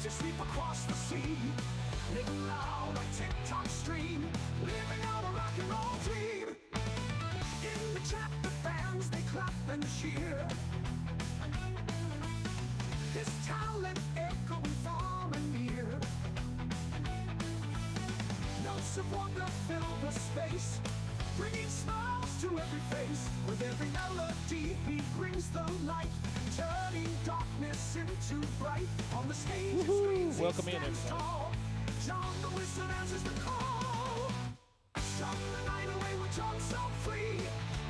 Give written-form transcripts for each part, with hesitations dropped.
music sweep across the sea. Living loud like TikTok stream. Living out a rock and roll dream. In the chat, the fans, they clap and cheer. His talent echoing far and near. Notes of wonder fill the space, bringing smiles to every face. With every melody he brings the light, turning darkness into bright. On the stage and screens Welcome he in, stands everybody. tall. Jon the Wizard answers the call. Strum the night away with Jon so free.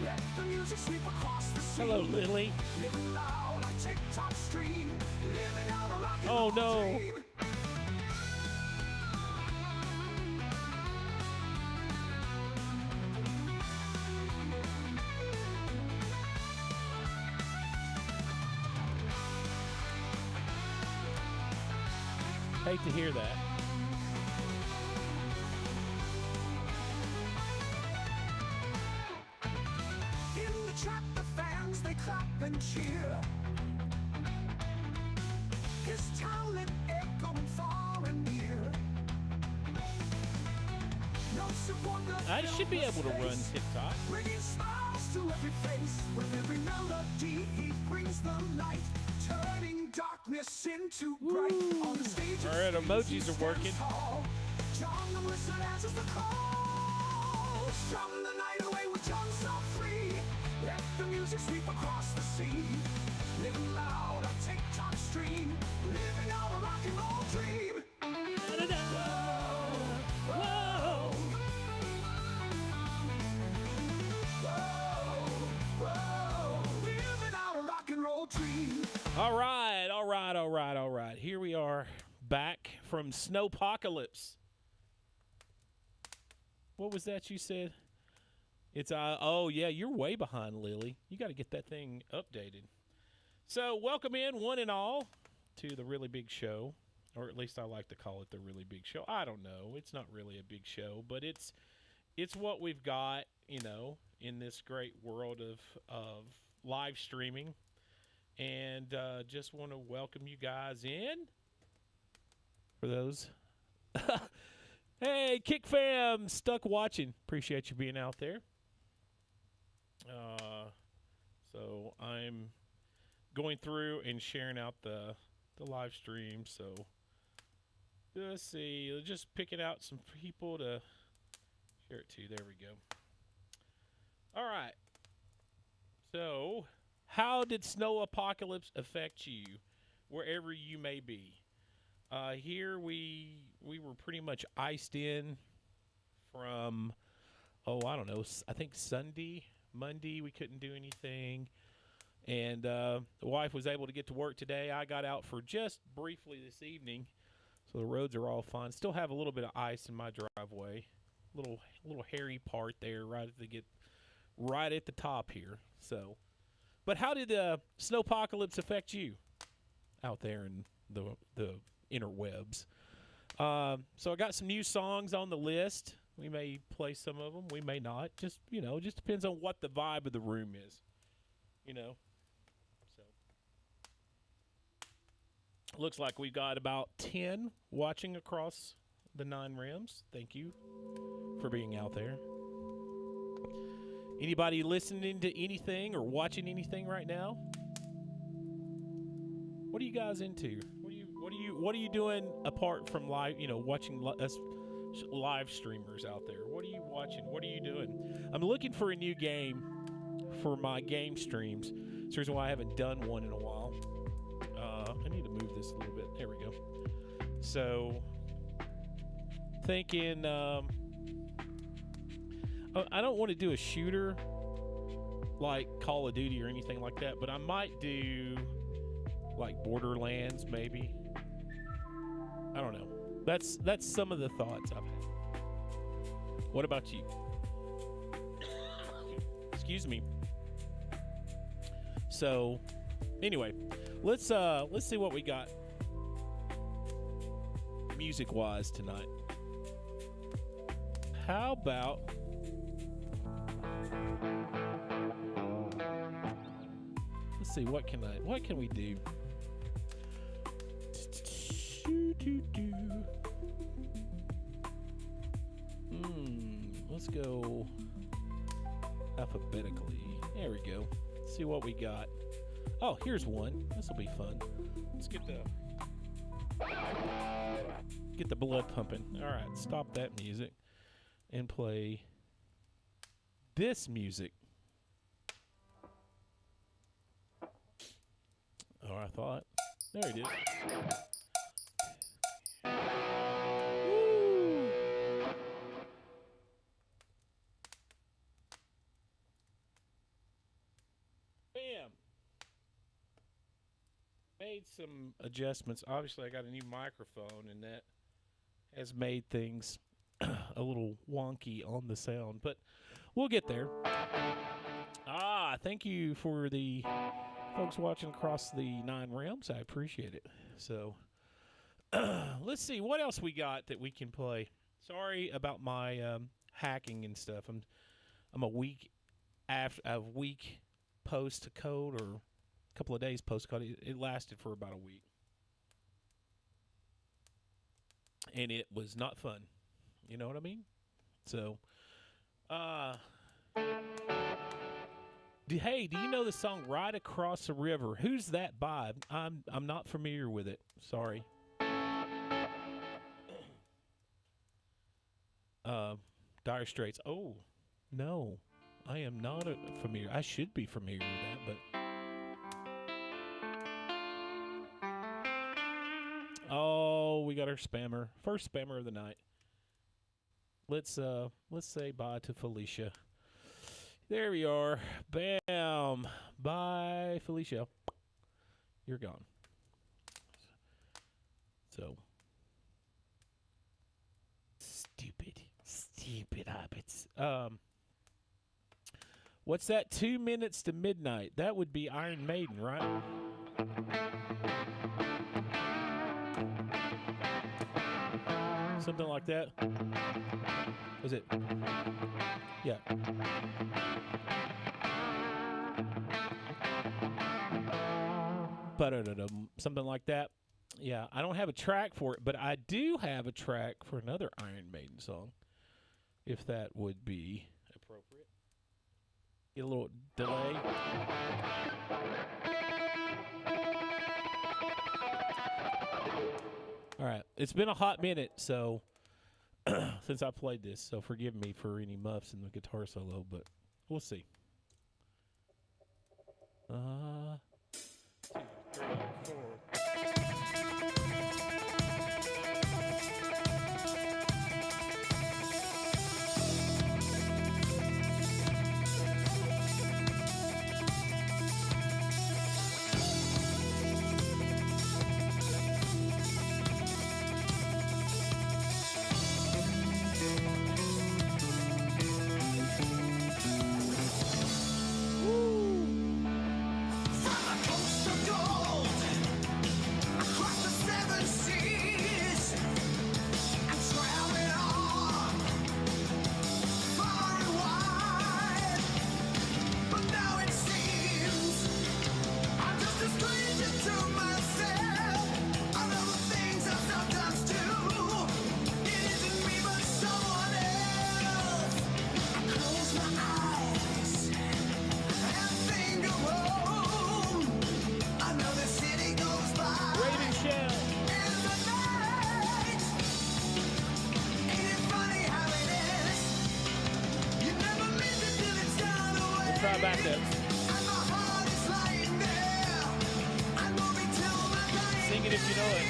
Let the music sweep across the sea. Hello, Lily. Living loud like TikTok stream. Living out a rock and Oh, roll no. dream. Hate to hear that. In the trap, the fans, they clap and cheer. His talent echoing far and near. Notes of wonder I fill should be the able to run space, TikTok. bringing smiles to every face. With every melody, he brings the light, turning darkness into bright. On the stage, All right, emojis are working. Jon the Wizard answers the call. Strum the night away with Jon so free. Let the music sweep across the sea. Living loud on TikTok stream. Living out a rock and roll dream. Whoa. Whoa, living out a rock and roll dream. All right. Here we are back from Snowpocalypse. What was that you said? It's oh yeah, you're way behind, Lily. You got to get that thing updated. So welcome in one and all to the really big show, or at least I like to call it the really big show. I don't know, it's not really a big show, but it's what we've got, you know, in this great world of live streaming, and just want to welcome you guys in. For those. Hey, Kick Fam, stuck watching. Appreciate you being out there. So I'm going through and sharing out the live stream. So let's see, just picking out some people to share it to. There we go. All right. So, how did Snow Apocalypse affect you, wherever you may be? Here we were pretty much iced in from, I don't know, I think Monday we couldn't do anything, and the wife was able to get to work today. I got out for just briefly this evening, so the roads are all fine. Still have a little bit of ice in my driveway, little hairy part there right at the top here. So, but how did Snowpocalypse affect you out there in the interwebs? So I got some new songs on the list. We may play some of them. We may not. Just depends on what the vibe of the room is. So looks like we've got about 10 watching across the 9 rims. Thank you for being out there. Anybody listening to anything or watching anything right now? What are you guys into? What are you doing apart from live? Watching us live streamers out there. What are you watching? What are you doing? I'm looking for a new game for my game streams. It's the reason why I haven't done one in a while. I need to move this a little bit. There we go. So, thinking. I don't want to do a shooter like Call of Duty or anything like that, but I might do like Borderlands maybe. I don't know. That's some of the thoughts I've had. What about you? Excuse me. So, anyway, let's see what we got music-wise tonight. How about let's see, what can we do? Let's go alphabetically. There we go. Let's see what we got. Oh, here's one. This will be fun. Let's get the blood pumping. All right, stop that music and play this music. Oh, I thought. There it is. Woo! Bam! Made some adjustments. Obviously, I got a new microphone, and that has made things a little wonky on the sound, but we'll get there. Thank you for the folks watching across the 9 realms. I appreciate it. So, let's see what else we got that we can play. Sorry about my hacking and stuff. I'm a week post code, or a couple of days post code. It lasted for about a week, and it was not fun. You know what I mean? So, hey, do you know the song "Ride Across the River"? Who's that by? I'm not familiar with it. Sorry. Dire Straits. Oh, no, I am not familiar. I should be familiar with that, but oh, we got our spammer. First spammer of the night. Let's say bye to Felicia. There we are. Bam. Bye, Felicia. You're gone. So stupid habits. What's that? 2 minutes to midnight. That would be Iron Maiden, right? Something like that. Was it? Yeah. Something like that. Yeah, I don't have a track for it, but I do have a track for another Iron Maiden song, if that would be appropriate. Get a little delay. All right, it's been a hot minute, so since I played this, so forgive me for any muffs in the guitar solo, but we'll see. 2, 3, 4. Back up. Sing it if you know it.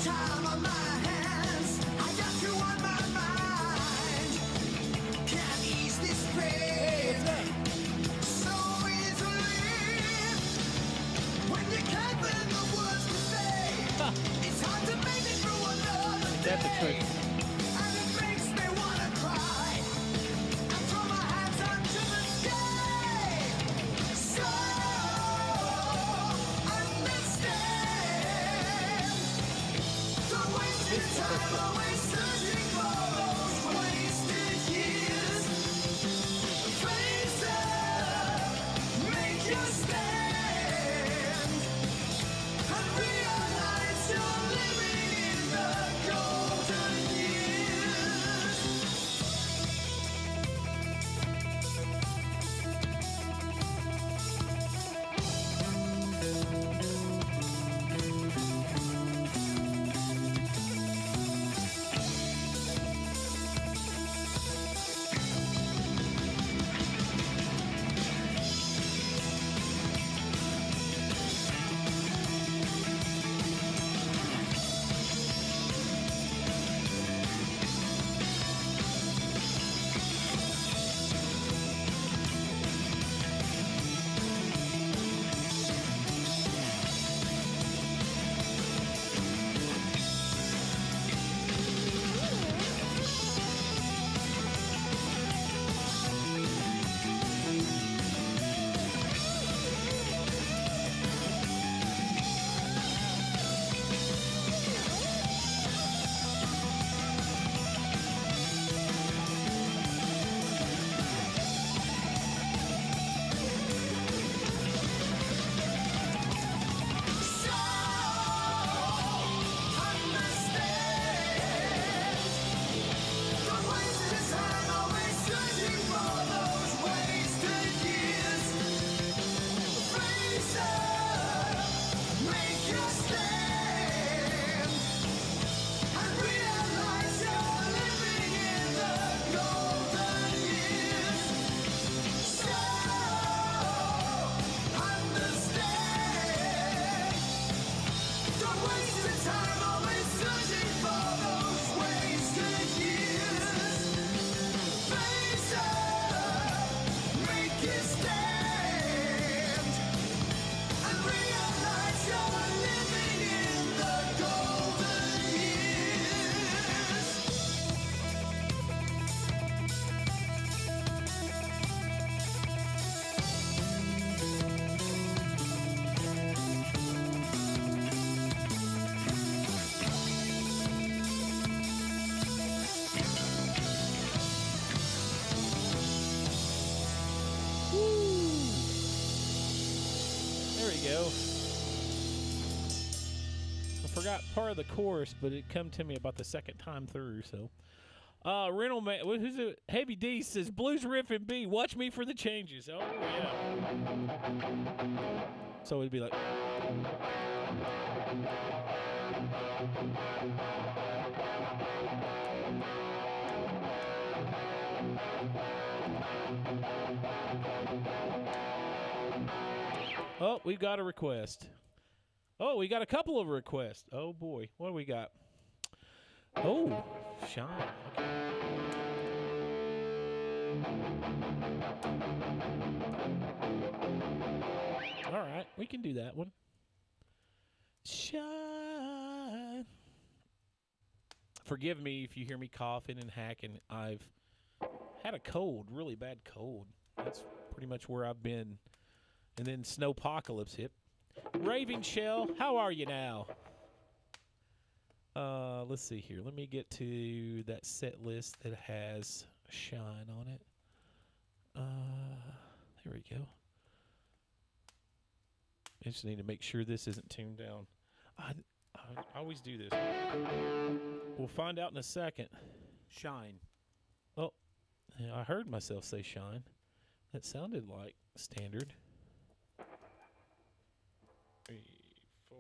Time on my hands, I got you on my mind. we go. I forgot part of the chorus, but it come to me about the second time through. So, Rental Man, who's it? Heavy D says blues riff and B. Watch me for the changes. Oh yeah. So it'd be like. Oh, we've got a request. Oh, we got a couple of requests. Oh, boy. What do we got? Oh, Shine. Okay. All right. We can do that one. Shine. Forgive me if you hear me coughing and hacking. I've had a cold, really bad cold. That's pretty much where I've been. And then Snowpocalypse hit. Raving Shell, how are you now? Let's see here. Let me get to that set list that has Shine on it. There we go. I just need to make sure this isn't tuned down. I always do this. We'll find out in a second. Shine. Oh, yeah, I heard myself say Shine. That sounded like standard. 3, 4.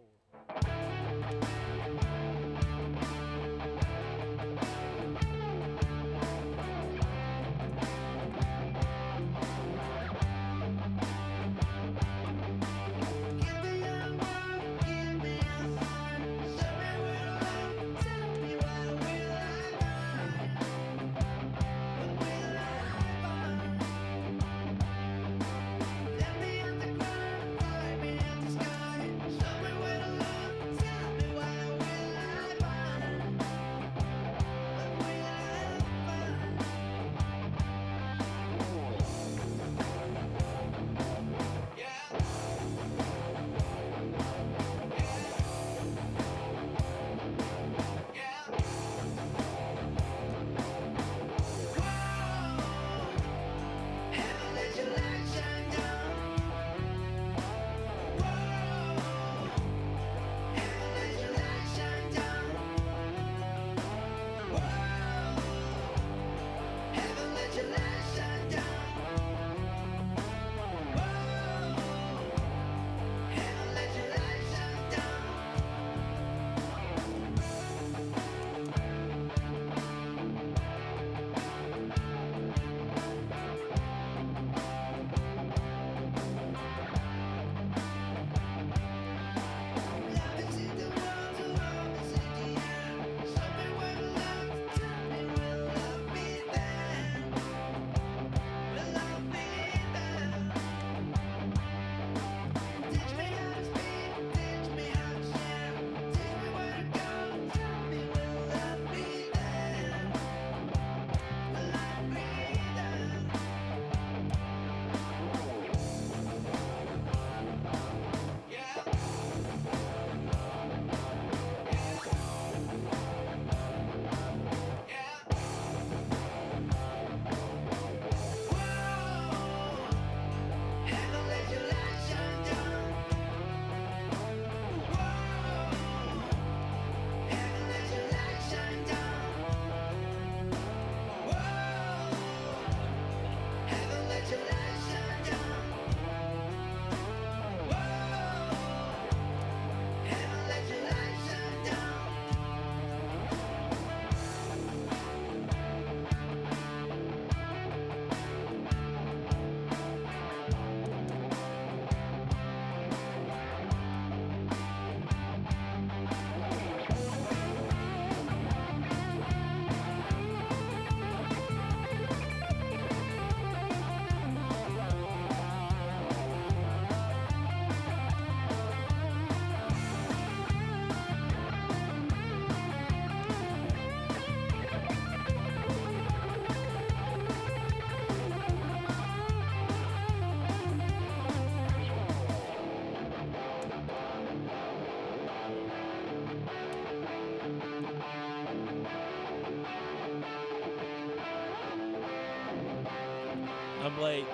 I'm late.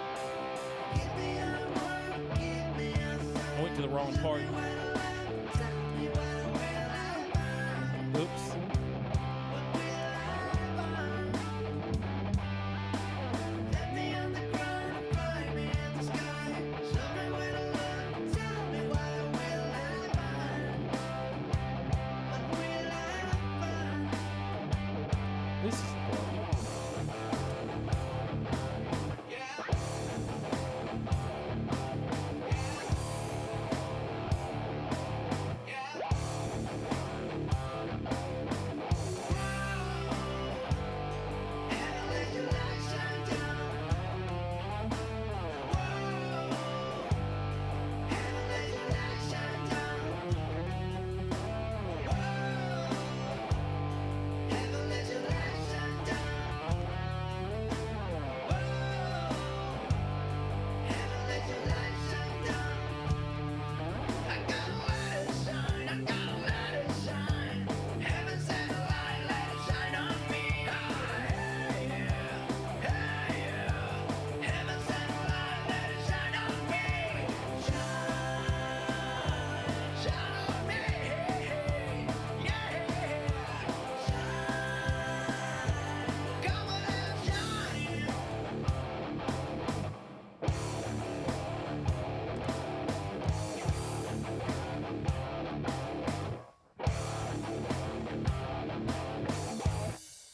I went went to the wrong part. Oops. This is fun.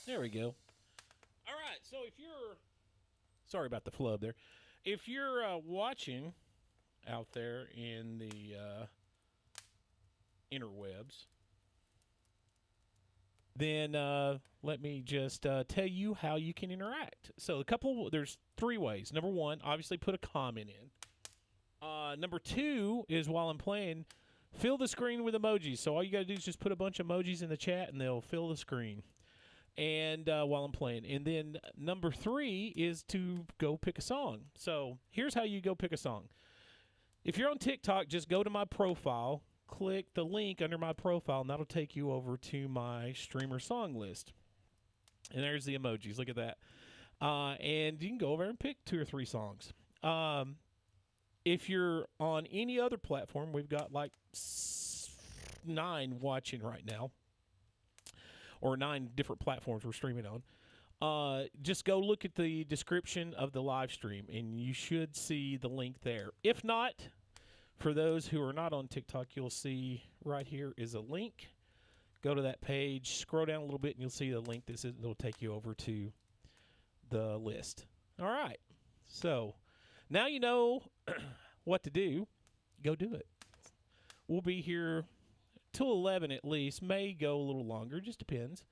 There we go. All right, so if you're... Sorry about the flub there. If you're watching out there in the interwebs, then let me just tell you how you can interact. So there's 3 ways. Number 1, obviously put a comment in. Number 2 is while I'm playing, fill the screen with emojis. So all you got to do is just put a bunch of emojis in the chat and they'll fill the screen. And while I'm playing. And then number 3 is to go pick a song. So here's how you go pick a song. If you're on TikTok, just go to my profile, click the link under my profile, and that'll take you over to my streamer song list. And there's the emojis. Look at that. And you can go over and pick 2 or 3 songs. If you're on any other platform, we've got like 9 watching right now. Or 9 different platforms we're streaming on. Just go look at the description of the live stream, and you should see the link there. If not, for those who are not on TikTok, you'll see right here is a link. Go to that page, scroll down a little bit, and you'll see the link. It'll take you over to the list. All right. So now you know what to do. Go do it. We'll be here till 11 at least. May go a little longer. Just depends.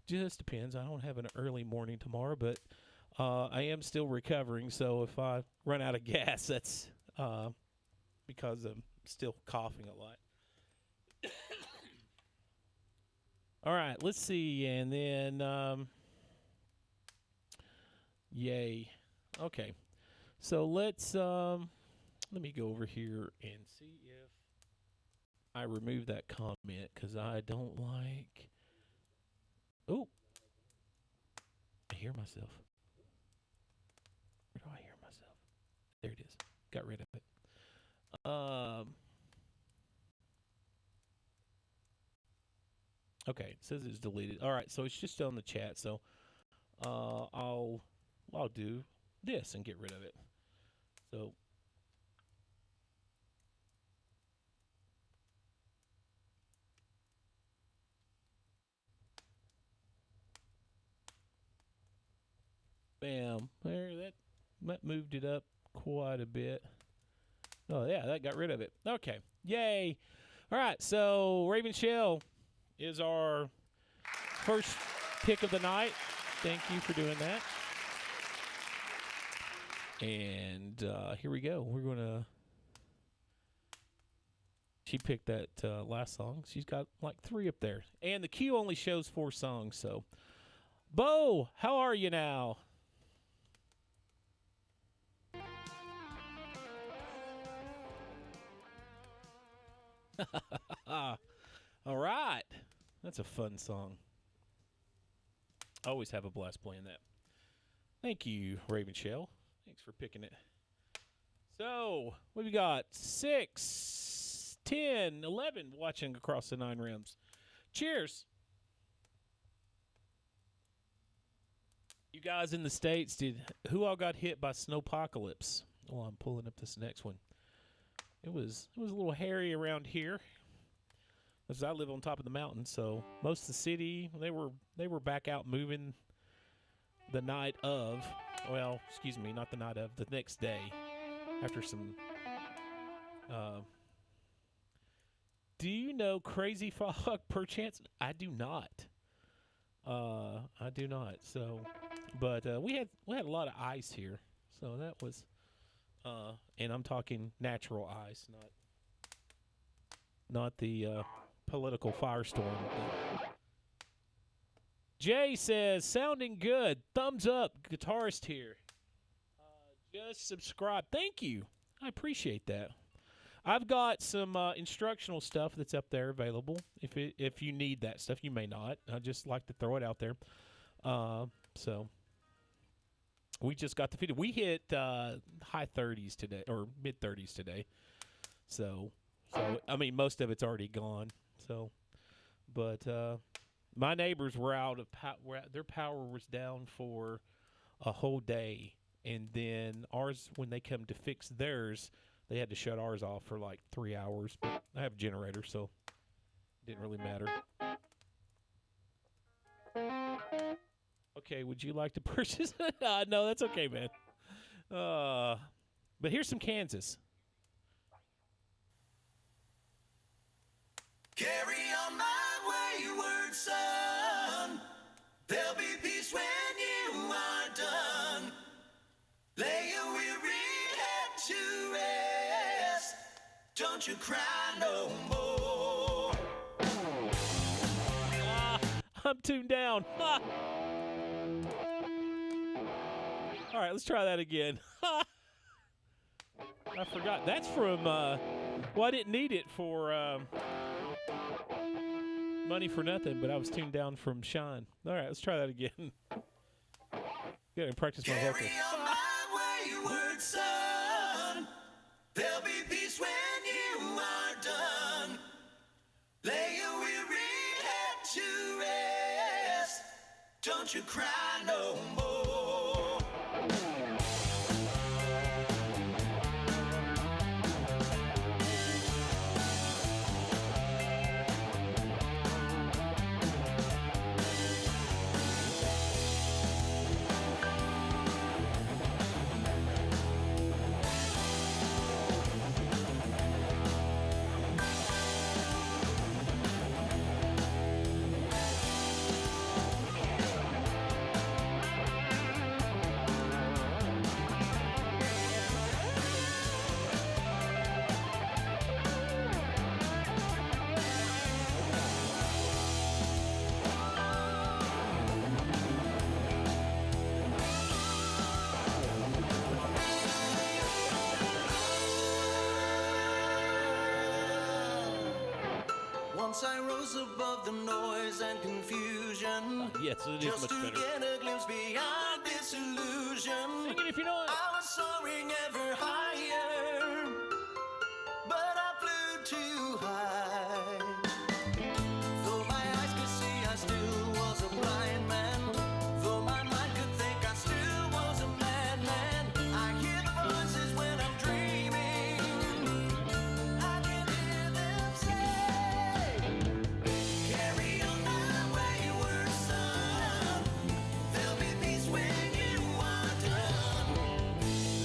Just depends. I don't have an early morning tomorrow, but I am still recovering. So if I run out of gas, that's because I'm still coughing a lot. All right, let's see. And then, yay. Okay. So let's, let me go over here and see if I remove that comment because I don't like. Oh, I hear myself. Where do I hear myself? There it is. Got rid of it. Okay, it says it's deleted. All right, so it's just on the chat. So I'll do this and get rid of it. So. Bam. There, that moved it up quite a bit. Oh, yeah, that got rid of it. Okay. Yay. All right, so Raven Shell is our first pick of the night. Thank you for doing that. And here we go. We're going to... She picked that last song. She's got like 3 up there. And the queue only shows 4 songs, so... Bo, how are you now? All right. That's a fun song. I always have a blast playing that. Thank you, Raven Shell. Thanks for picking it. So, what we got? 6, 10, 11 watching across the 9 rims. Cheers. You guys in the States, who all got hit by snowpocalypse? Oh, I'm pulling up this next one. It was a little hairy around here. Because I live on top of the mountain, so most of the city, they were back out moving the night of, well, excuse me, not the night of, the next day. After some, do you know Crazy Fog perchance? I do not. I do not. So, but we had a lot of ice here, so that was, and I'm talking natural ice, not the political firestorm. Jay says, sounding good. Thumbs up, guitarist here. Just subscribe. Thank you. I appreciate that. I've got some instructional stuff that's up there available. If you need that stuff, you may not. I just like to throw it out there. So we just got the video. We hit high 30s today, or mid 30s today. So I mean, most of it's already gone. So, but my neighbors were out of their power was down for a whole day. And then ours, when they come to fix theirs, they had to shut ours off for like 3 hours. But I have a generator, so it didn't really matter. Okay, would you like to purchase it? No, that's okay, man. But here's some Kansas. Carry on my wayward son. There'll be peace when you are done. Lay your weary head to rest. Don't you cry no more. I'm tuned down. All right, let's try that again. I forgot. That's from, well, I didn't need it for Money for Nothing, but I was tuned down from Shine. All right, let's try that again. Gotta practice my vocals. Carry on my wayward son. There'll be peace when you are done. Lay your weary head to rest. Don't you cry no more. Once I rose above the noise and confusion. Yes, it is just much to better. get a glimpse beyond this illusion. Sing it if you know it. I was soaring ever higher, but I flew too high. Though my eyes could see, I still was a blind man. Though my mind could think, I still was a madman. I hear the voices when I'm dreaming. I can hear them say, carry on my wayward son. There'll be peace when you are done.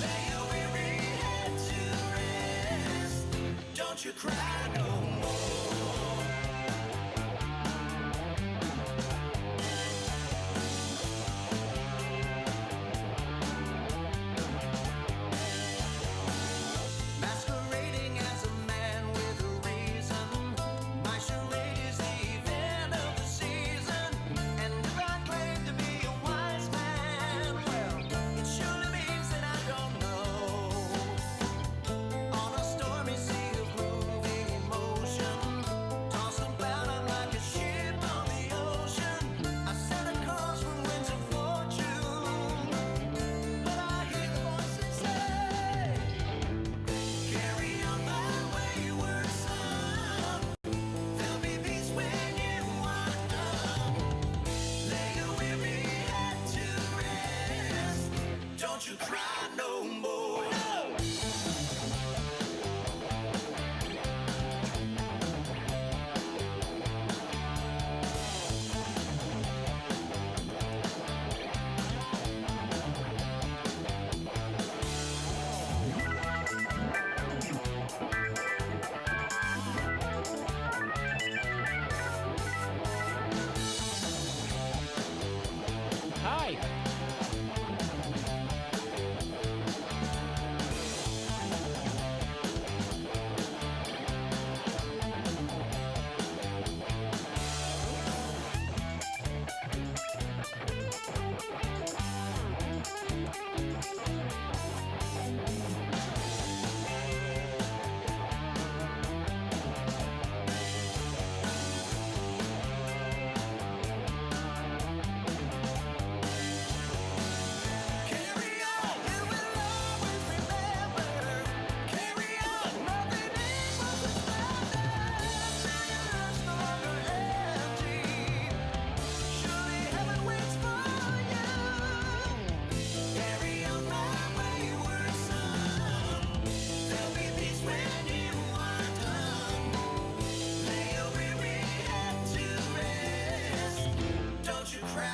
Lay your weary head to rest. Don't you cry no more. Masquerading as a man with a reason. My charade is the event of the season. And if I claim to be a wise man, well, it surely means that I don't know. On a stormy sea of moving Don't you cry no more. Hi. Carry on, you will always remember. Carry on, nothing equals the standard. Till your love's no longer empty. Surely heaven waits for you. Carry on, my wayward son. There'll be peace when you are done. Lay your weary head to rest. Don't you cry.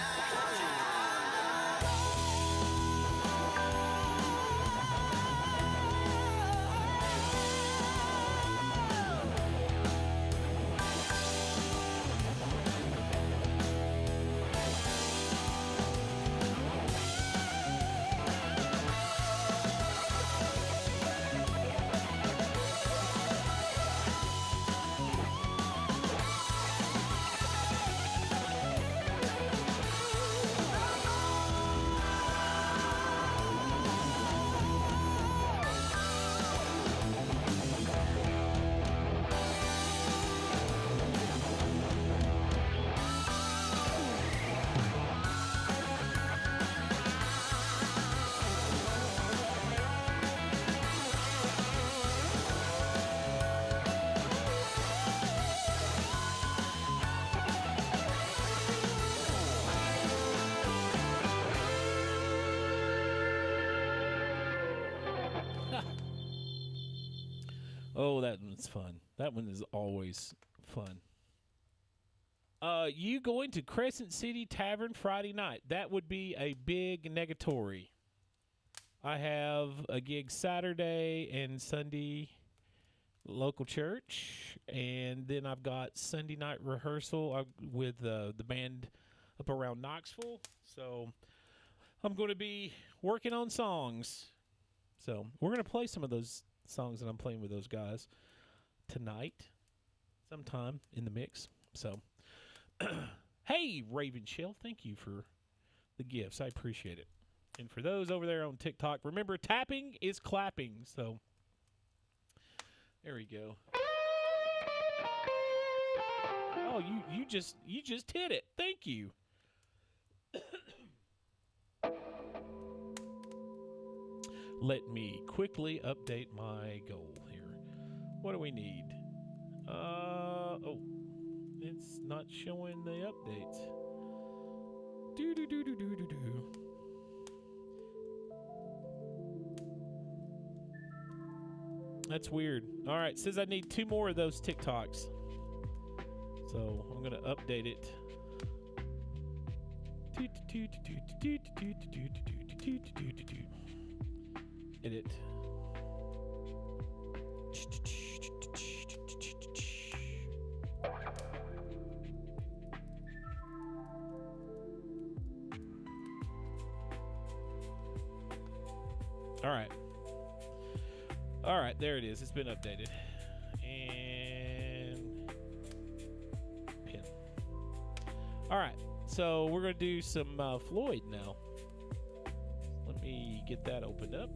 Oh, that one's fun. That one is always fun. You going to Crescent City Tavern Friday night? That would be a big negatory. I have a gig Saturday and Sunday, local church, and then I've got Sunday night rehearsal with the band up around Knoxville. So I'm going to be working on songs. So we're going to play some of those songs that I'm playing with those guys tonight, sometime in the mix. So, hey, Raven Shell, thank you for the gifts. I appreciate it. And for those over there on TikTok, remember, tapping is clapping. So, there we go. Oh, you just hit it. Thank you. Let me quickly update my goal here. What do we need? Oh, it's not showing the updates. Do. That's weird. All right, says I need 2 more of those TikToks. So I'm gonna update it. Edit. All right, there it is. It's been updated. And pin. All right, so we're going to do some Floyd now. Let me get that opened up.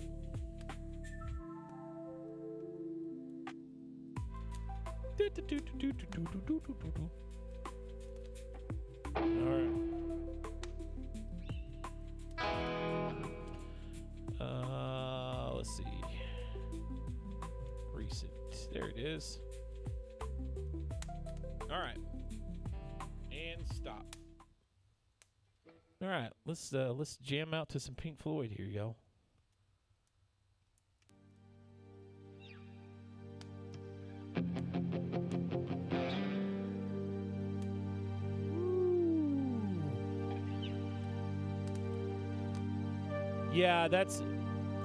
All right. Let's see. Recent. There it is. All right. And stop. All All right, let's jam out to some Pink Floyd here, y'all. Yeah,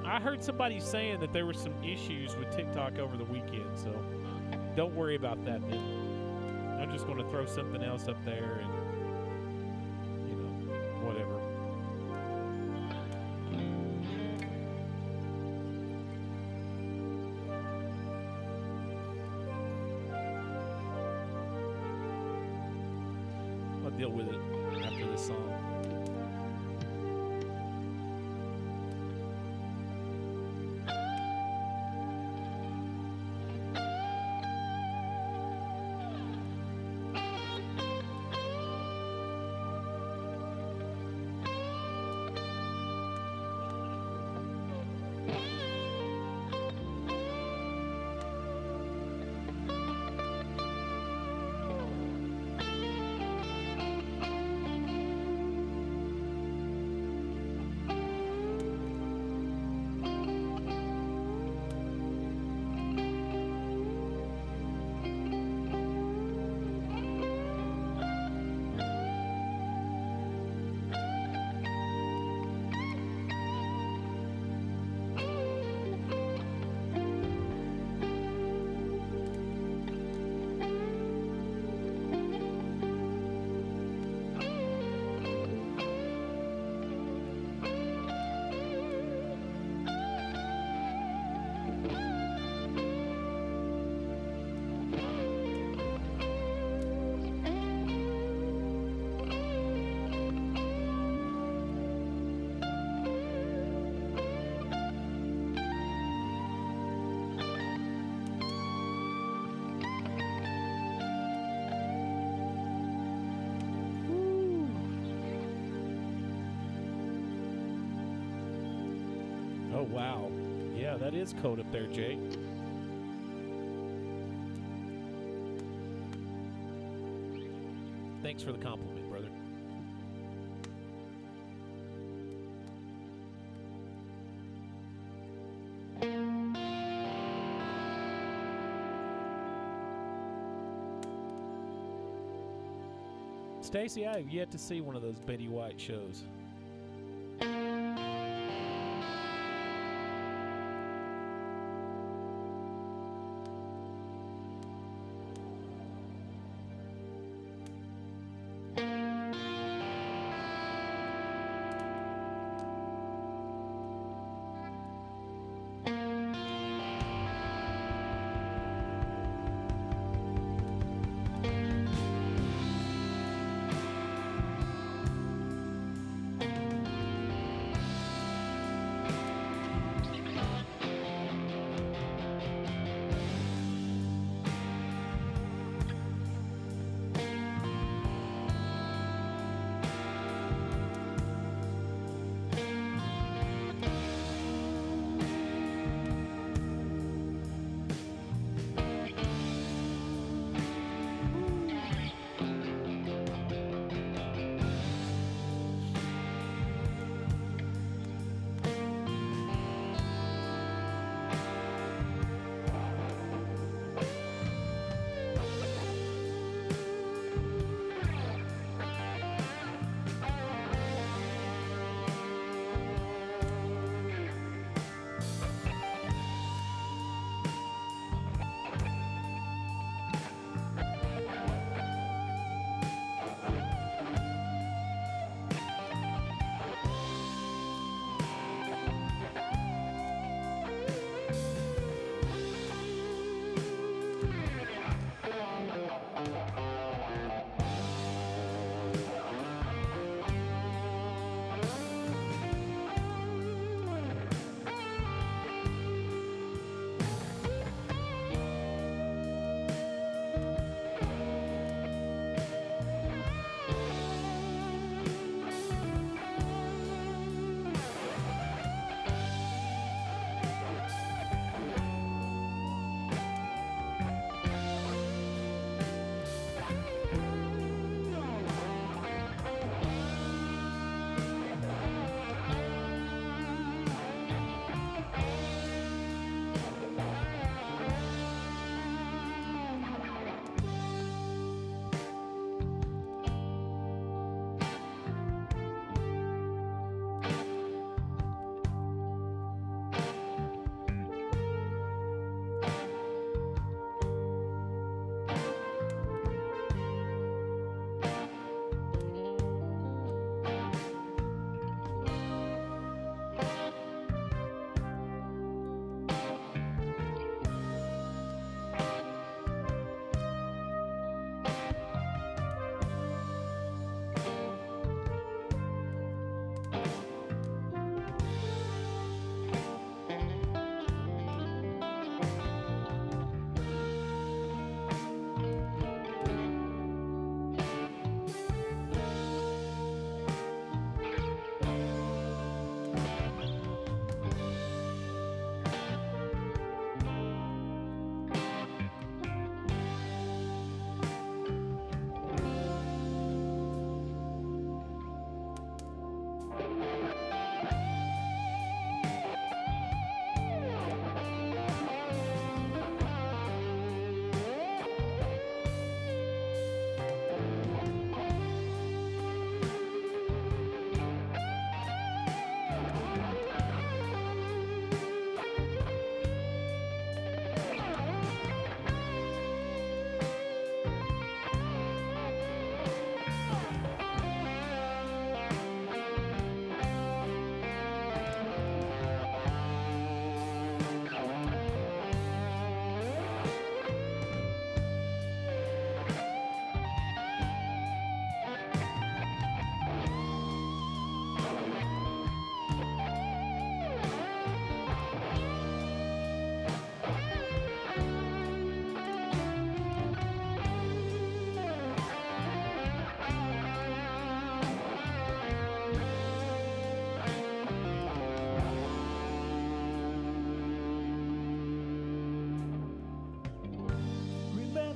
I heard somebody saying that there were some issues with TikTok over the weekend, so don't worry about that then. I'm just going to throw something else up there and, whatever. I'll deal with it after this song. Oh, wow. Yeah, that is cold up there, Jake. Thanks for the compliment, brother. Stacy, I have yet to see one of those Betty White shows.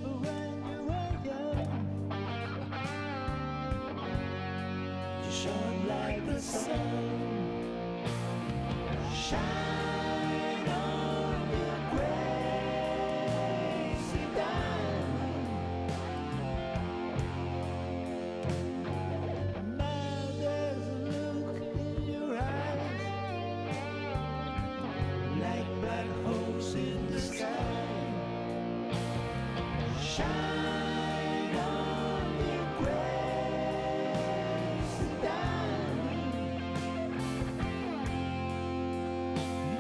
remember when you were young. You shone like the sun. Shine on the crazy diamond. Now there's a look in your eyes, like black holes in the sky. Shine on the crazy diamond.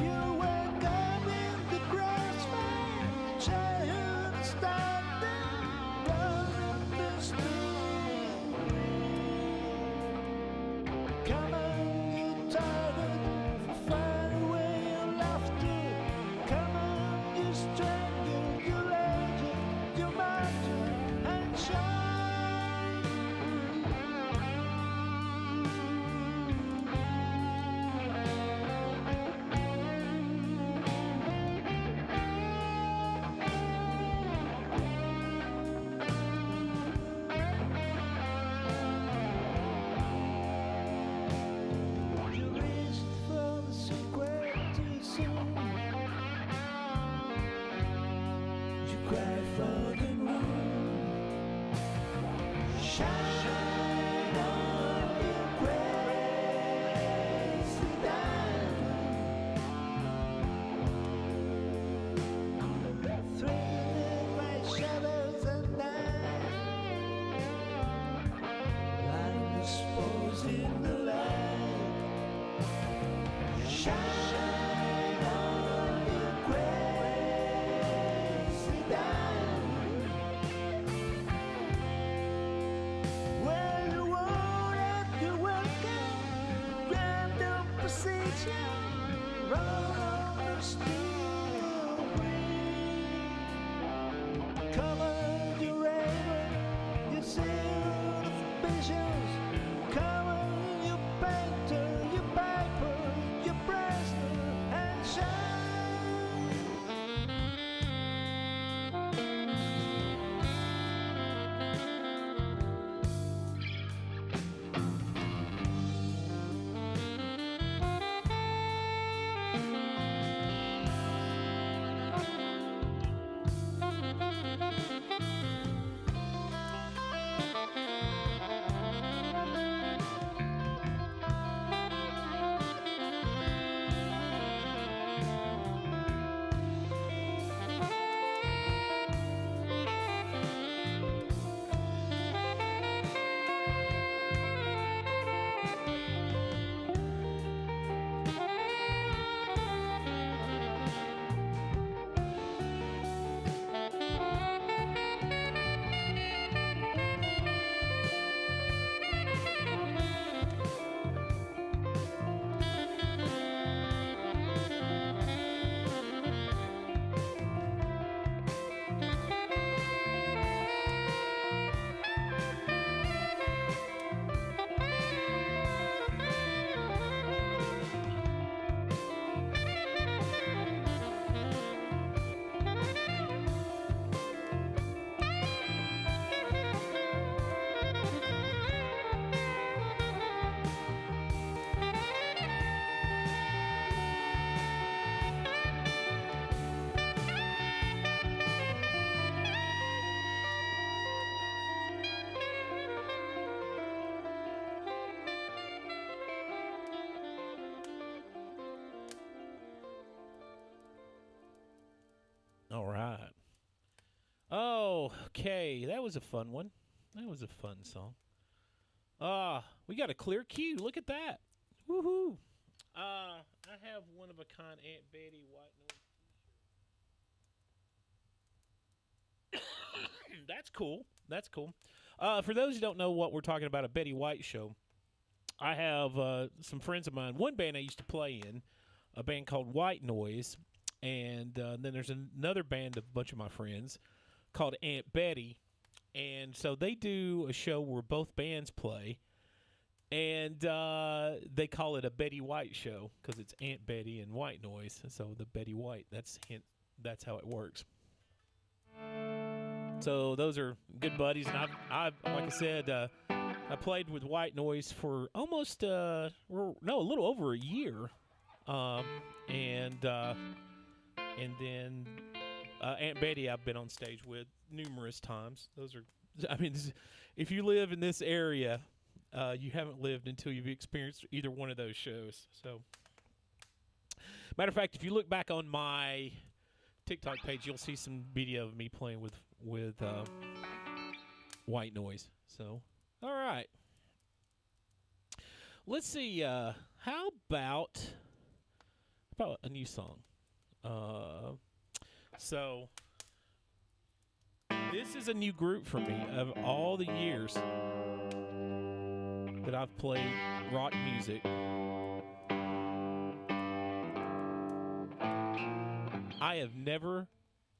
You wake up in the crossfire, childhood standing, running the street. Come on, you target, find away your laughter. Come on, you stranger, you legend, you matter, and shine. You reached for the secret too soon. You cried for the moon. Shine on your crazy diamond. Thrilling white shadows at night. Lying exposed in the light. Shine on your crazy diamond. Well, you won't have to welcome random precision. Roll on the steel wheel. Come on, you raven, you seal the visions. Come on, you painter, you piper, you braster, and shine. All right. Oh, okay. That was a fun one. That was a fun song. We got a clear cue. Look at that. Woohoo. I have one of a kind Aunt Betty white noise. That's cool. That's cool. For those who don't know what we're talking about, a Betty White show, I have some friends of mine. One band I used to play in, a band called White Noise, and then there's another band of a bunch of my friends called Aunt Betty, and so they do a show where both bands play, and they call it a Betty White show because it's Aunt Betty and White Noise. So the Betty White, that's how it works. So those are good buddies, and I've like I said, I played with White Noise for almost a little over a year, and then Aunt Betty I've been on stage with numerous times. Those are, I mean, if you live in this area, you haven't lived until you've experienced either one of those shows. So, matter of fact, if you look back on my TikTok page, you'll see some video of me playing with White Noise. So, all right, let's see. How about a new song? So this is a new group for me. Of all the years that I've played rock music, I have never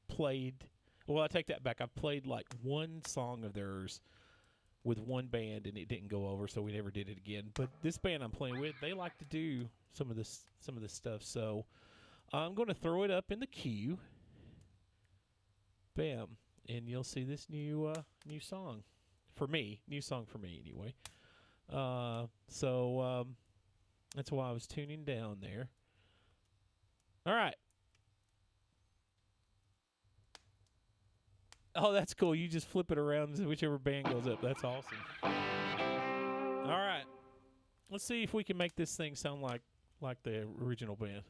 played. Well, I take that back. I've played like one song of theirs with one band, and it didn't go over, so we never did it again. But this band I'm playing with, they like to do some of this stuff. So I'm going to throw it up in the queue. Bam, and you'll see this new song for me. New song for me, anyway. So that's why I was tuning down there. All right. Oh, that's cool. You just flip it around, whichever band goes up. That's awesome. All right. Let's see if we can make this thing sound like the original band.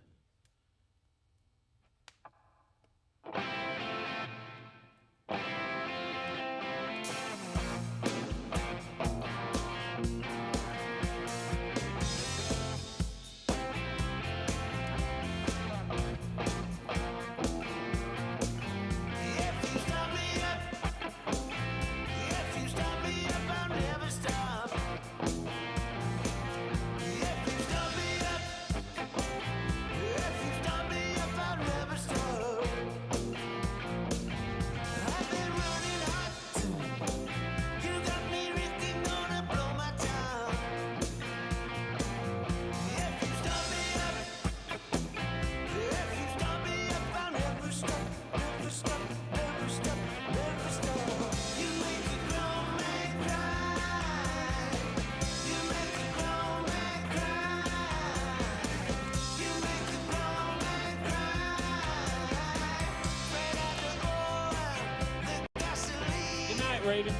Raven.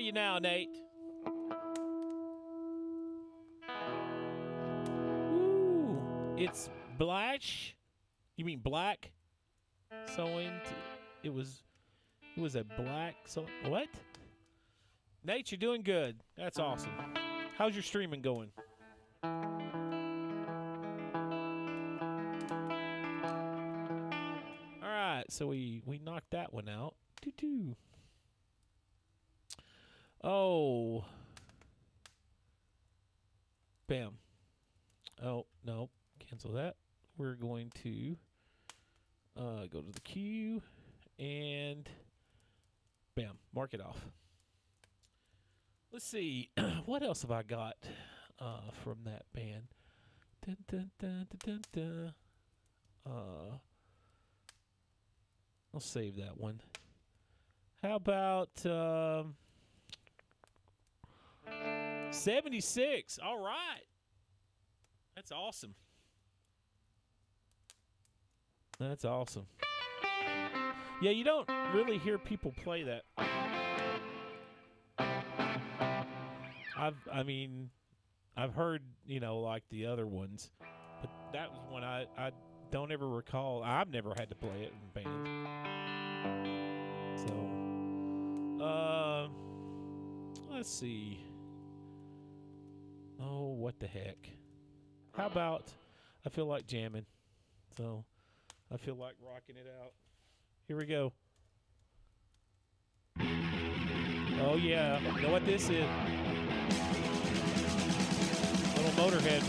you now, Nate? Ooh, it's Blash. You mean black? Sewing. It was a black. So what? Nate, you're doing good. That's awesome. How's your streaming going? All right, so we knocked that one out. Doo-doo. Oh. Bam. Oh, no. Cancel that. We're going to go to the queue and bam, mark it off. Let's see. What else have I got from that band? Dun, dun, dun, dun, dun, dun. I'll save that one. How about 76? All right. That's awesome. That's awesome. Yeah, you don't really hear people play that. I've heard, like the other ones, but that was one I don't ever recall. I've never had to play it in band. So, let's see. Oh, what the heck? How about I feel like jamming? So, I feel like rocking it out. Here we go. Oh, yeah. You know what this is? Little Motorhead.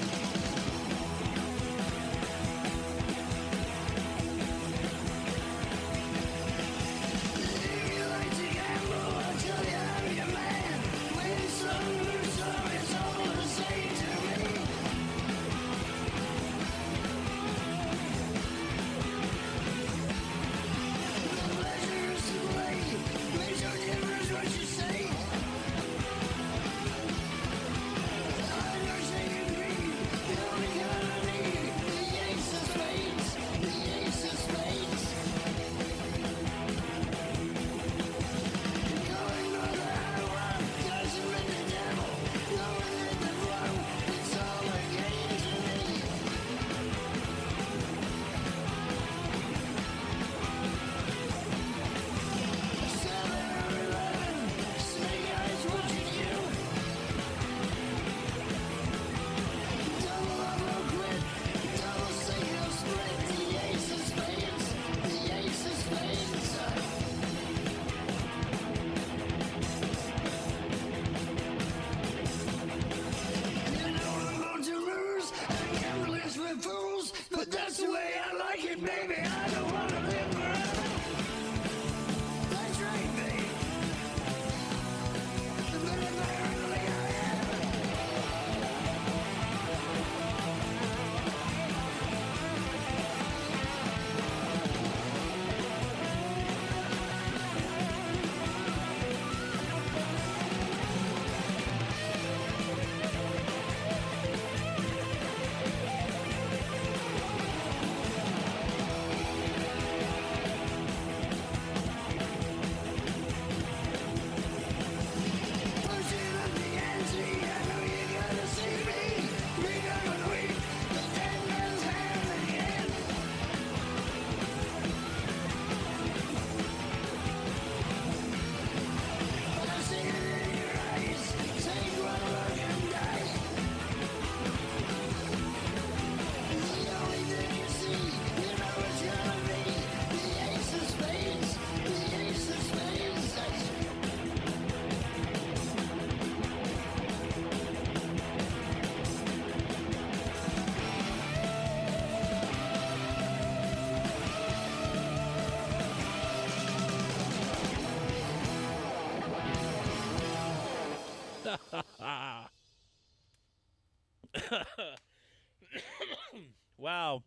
Wow.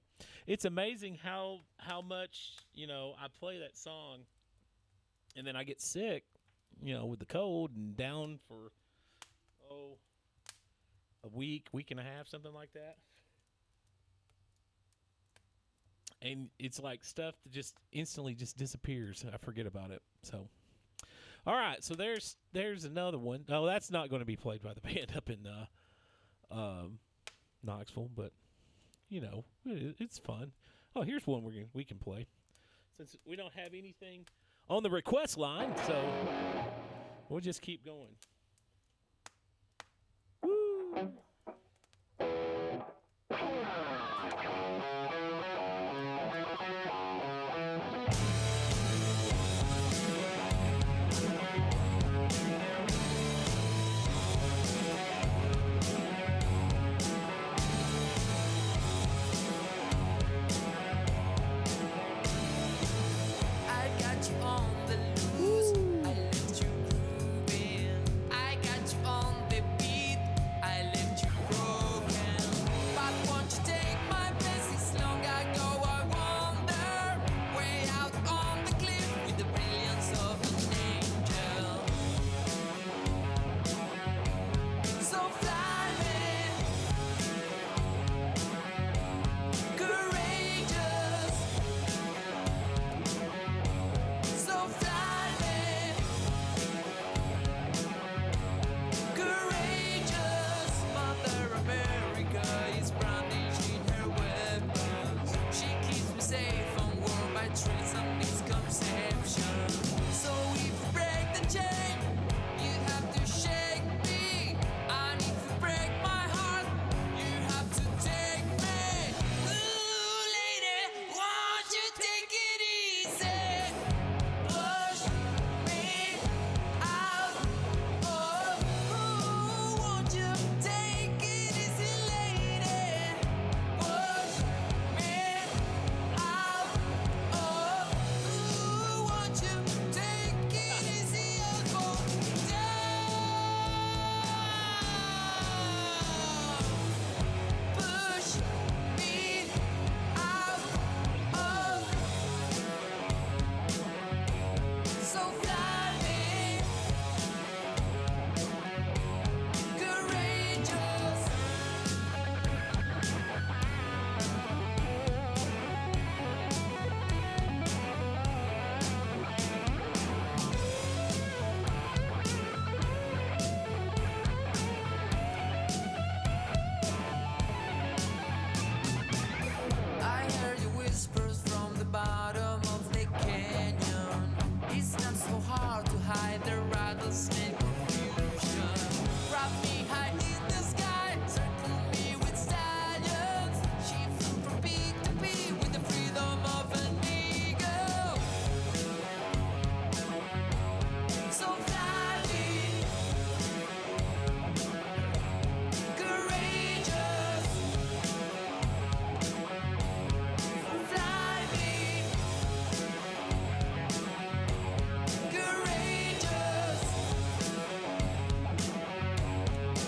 It's amazing how much, I play that song and then I get sick, with the cold and down for, a week and a half, something like that. And it's like stuff that just instantly just disappears. I forget about it. So, All right, so there's another one. Oh, that's not going to be played by the band up in Knoxville, but it's fun. Oh, here's one we can play since we don't have anything on the request line, so we'll just keep going. Woo! I got you on the loose. I let you groove in. I got you on the beat. I left you broken. But won't you take my place? It's long ago I wander way out on the cliff with the brilliance of an angel. So fly me, courageous. So fly me, courageous. Mother America is brandishing her weapons. She keeps me safe on war by traits and misconception. So if you break the chain, you have to shake me. And if you break my heart, you have to take me. Ooh, lady, won't you take it easy? Push me out. Oh, won't you take it easy, lady? Push me out. Oh, won't you take it easy? I'll go down. Push me out. Oh. So fly me, courageous. I hear you whispers from the bottom of the canyon. It's not so hard to hide the rattlesnake confusion. Wrap me high in the sky, circle me with stallions. Shift from peak to peak with the freedom of an eagle. So fly me, courageous. Fly me, courageous.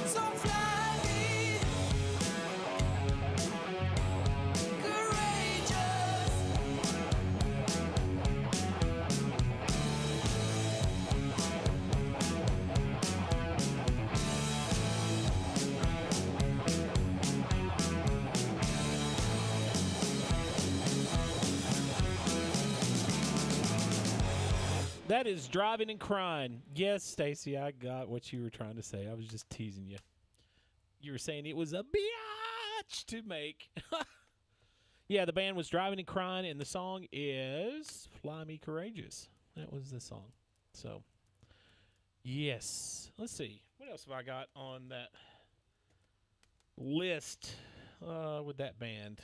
So fly me, courageous. That is Driving and Crying. Yes, Stacy, I got what you were trying to say. I was just teasing you. You were saying it was a biatch to make. Yeah, the band was Driving and Crying, and the song is Fly Me Courageous. That was the song. So, yes. Let's see. What else have I got on that list with that band?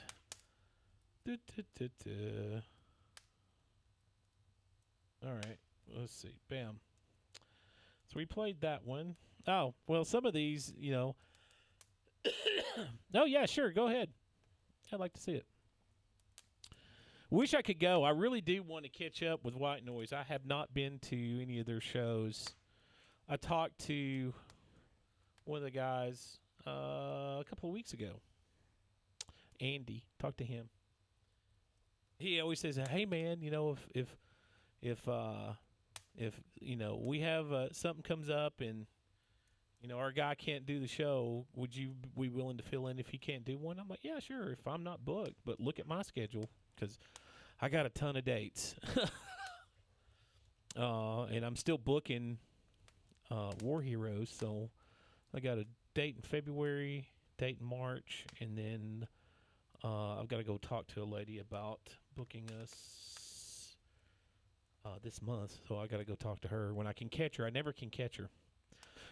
All right. Let's see. Bam. So we played that one. Oh, well, some of these, Oh, yeah, sure. Go ahead. I'd like to see it. Wish I could go. I really do want to catch up with White Noise. I have not been to any of their shows. I talked to one of the guys a couple of weeks ago. Andy. Talked to him. He always says, "Hey, man, if we have something comes up and our guy can't do the show, would you be willing to fill in if he can't do one?" I'm like, "Yeah, sure, if I'm not booked, but look at my schedule because I got a ton of dates." and I'm still booking War Heroes. So I got a date in February, date in March, and then I've got to go talk to a lady about booking us this month. So I got to go talk to her when I can catch her. I never can catch her.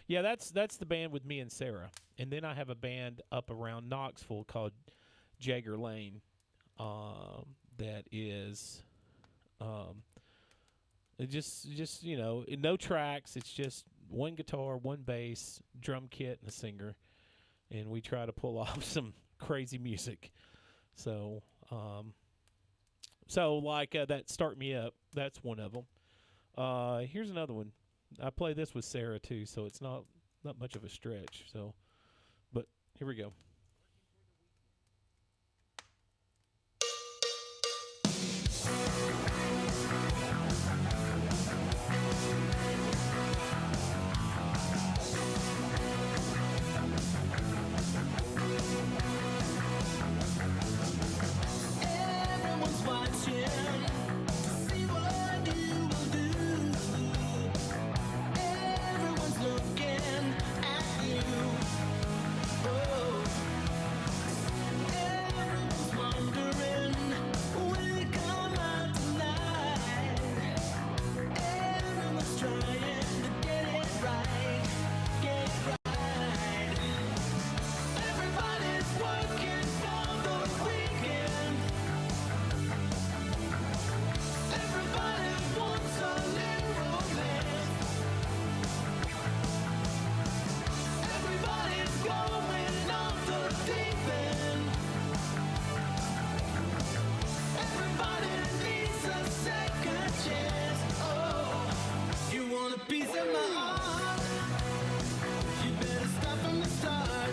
Yeah, that's the band with me and Sarah. And then I have a band up around Knoxville called Jagger Lane. That is, it just no tracks. It's just one guitar, one bass, drum kit, and a singer, and we try to pull off some crazy music. So, that Start Me Up. That's one of them. Here's another one. I play this with Sarah too, so it's not much of a stretch. So, but here we go. Everyone's watching to see what you will do. Everyone's looking at you. Oh, everyone's wondering when you come out tonight. Everyone's trying to get it right, get it right. Everybody's working for the weekend. Everybody wants a little romance. Everybody's going off the deep end. Everybody needs a second chance. Oh, you want a piece of my heart? You better start from the start.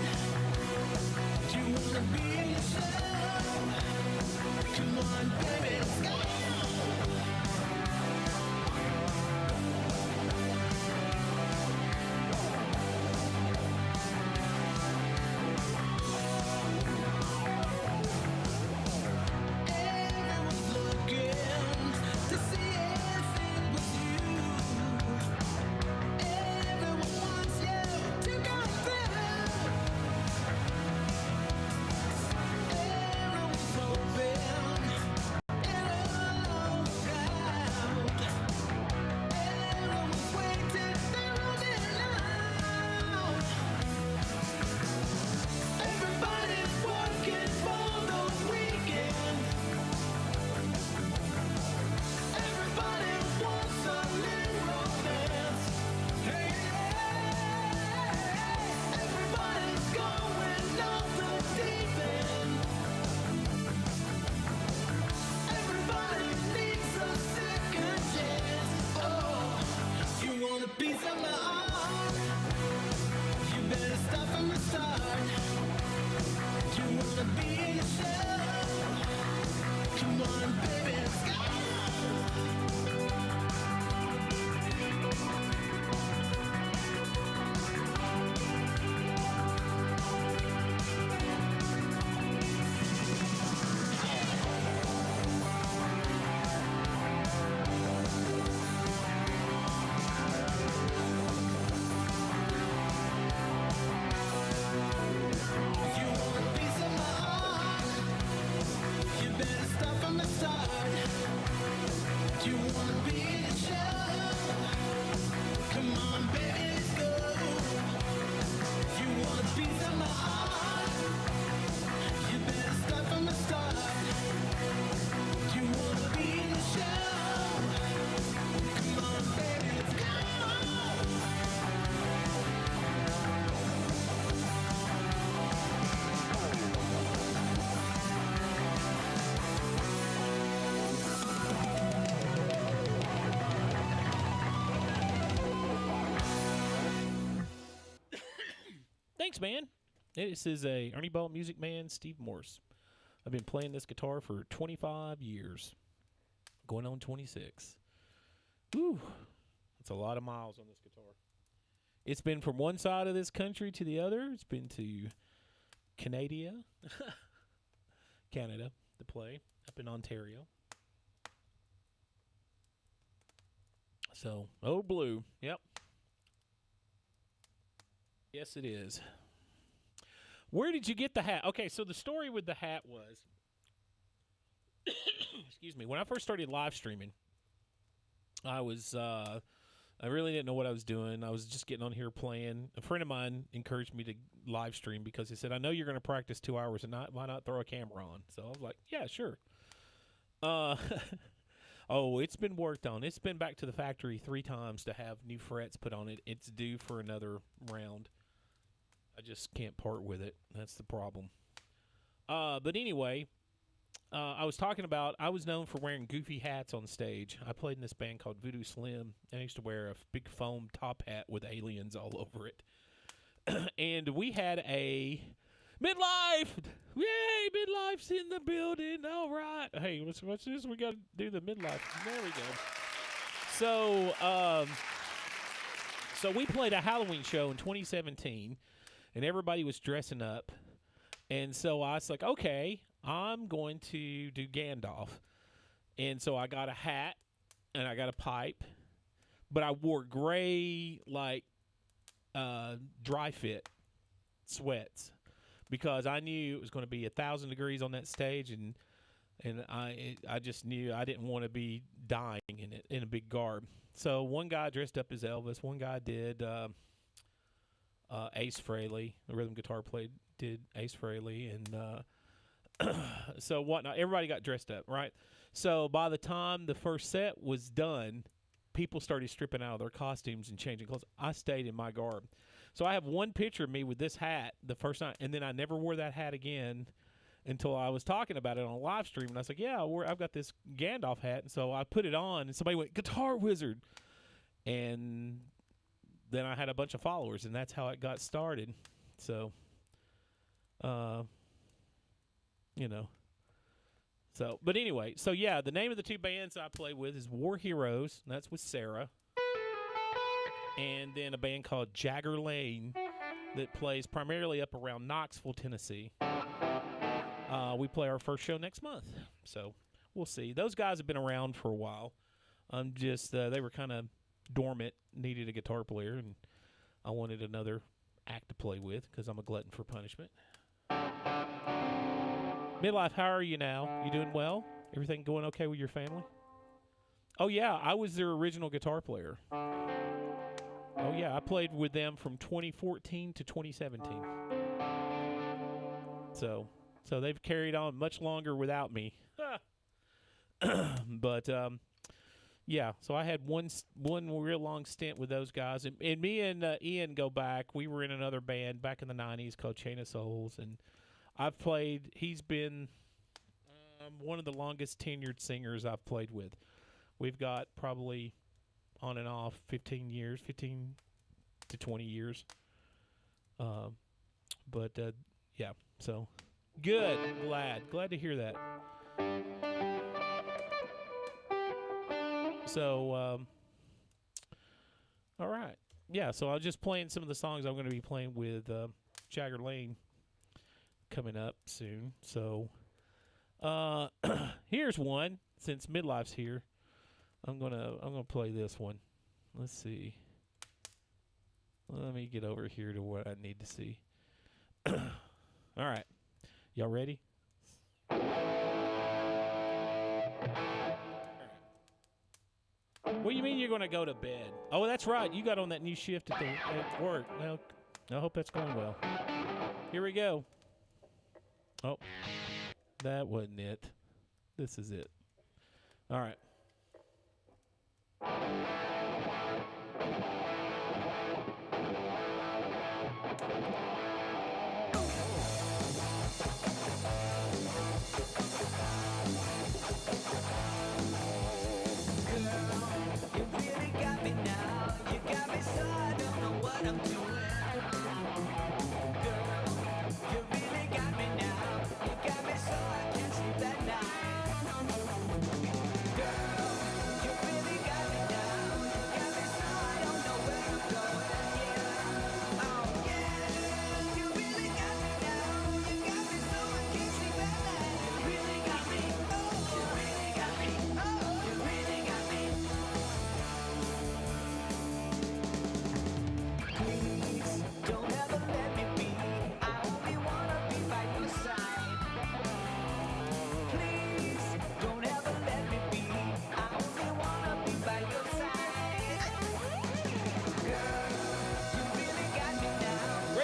You wanna be in the show? Come on, baby, let's go. Everyone's looking to see if it was you. Everyone wants you to go through. Everyone's hoping it'll all work out. Everyone's waiting, they're running out. Everybody's working for the weekend. Everybody wants a little romance. Hey, everybody's going off the deep end. Everybody needs a second chance. Oh, you want a piece of my heart? You better start from the start. You wanna be in the show? Come on, baby, let's go. You want a piece of my heart? You better start from the start. You wanna be in the show? Come on, baby, let's go. You want a piece of my heart? You better start from the start. You wanna be in the show? Come on, baby, let's go. Thanks, man. This is a Ernie Ball Music Man, Steve Morse. I've been playing this guitar for 25 years, going on 26. Whew, that's a lot of miles on this guitar. It's been from one side of this country to the other. It's been to Canada to play up in Ontario. So, oh, blue. Yep. Yes, it is. Where did you get the hat? Okay, so the story with the hat was, excuse me, when I first started live streaming, I really didn't know what I was doing. I was just getting on here playing. A friend of mine encouraged me to live stream because he said, I know you're going to practice 2 hours, and why not throw a camera on? So I was like, yeah, sure. Oh, it's been worked on. It's been back to the factory 3 times to have new frets put on it. It's due for another round. I just can't part with it. That's the problem. But anyway, I was talking about I was known for wearing goofy hats on stage. I played in this band called Voodoo Slim, and I used to wear a big foam top hat with aliens all over it. And we had a midlife! Yay, midlife's in the building. All right. Hey, what's this? We got to do the midlife. There we go. So we played a Halloween show in 2017, and everybody was dressing up. And so I was like, okay, I'm going to do Gandalf. And so I got a hat, and I got a pipe, but I wore gray, like, dry fit sweats because I knew it was going to be 1,000 degrees on that stage, and I just knew I didn't want to be dying in it in a big garb. So one guy dressed up as Elvis. One guy did Ace Frehley, the rhythm guitar player, did Ace Frehley, and so whatnot. Everybody got dressed up, right? So by the time the first set was done, people started stripping out of their costumes and changing clothes. I stayed in my garb. So I have one picture of me with this hat the first night, and then I never wore that hat again until I was talking about it on a live stream. And I was like, yeah, I've got this Gandalf hat. And so I put it on, and somebody went, Guitar Wizard. And then I had a bunch of followers, and that's how it got started. So, you know. So, but anyway, so yeah, the name of the 2 bands I play with is War Heroes, and that's with Sarah. And then a band called Jagger Lane that plays primarily up around Knoxville, Tennessee. We play our first show next month, so we'll see. Those guys have been around for a while. They were kind of dormant, needed a guitar player, and I wanted another act to play with because I'm a glutton for punishment. Midlife, how are you now? You doing well? Everything going okay with your family? Oh, yeah, I was their original guitar player. Oh, yeah, I played with them from 2014 to 2017. So they've carried on much longer without me. But, yeah, so I had one real long stint with those guys. And me and Ian go back. We were in another band back in the 90s called Chain of Souls. And I've played – he's been one of the longest tenured singers I've played with. We've got probably – on and off 15 to 20 years. Yeah, so good. Glad to hear that. So, all right. Yeah, so I was just playing some of the songs I'm going to be playing with Jagger Lane coming up soon. So, here's one since Midlife's here. I'm gonna play this one. Let's see. Let me get over here to what I need to see. All right, y'all ready? All right. What do you mean you're gonna go to bed? Oh, that's right. You got on that new shift at work. Well, I hope that's going well. Here we go. Oh, that wasn't it. This is it. All right.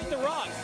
the rocks.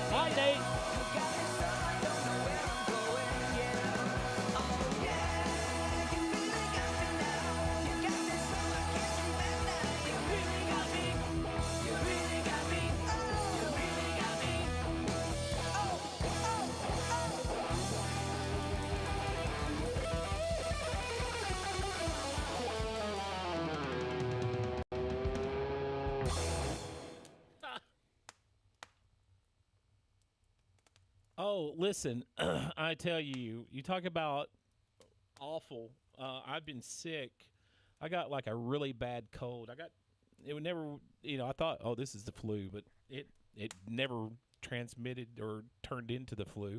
Hi, Nate. Oh, listen, I tell you, you talk about awful. I've been sick. I got like a really bad cold. It would never, I thought, oh, this is the flu, but it never transmitted or turned into the flu.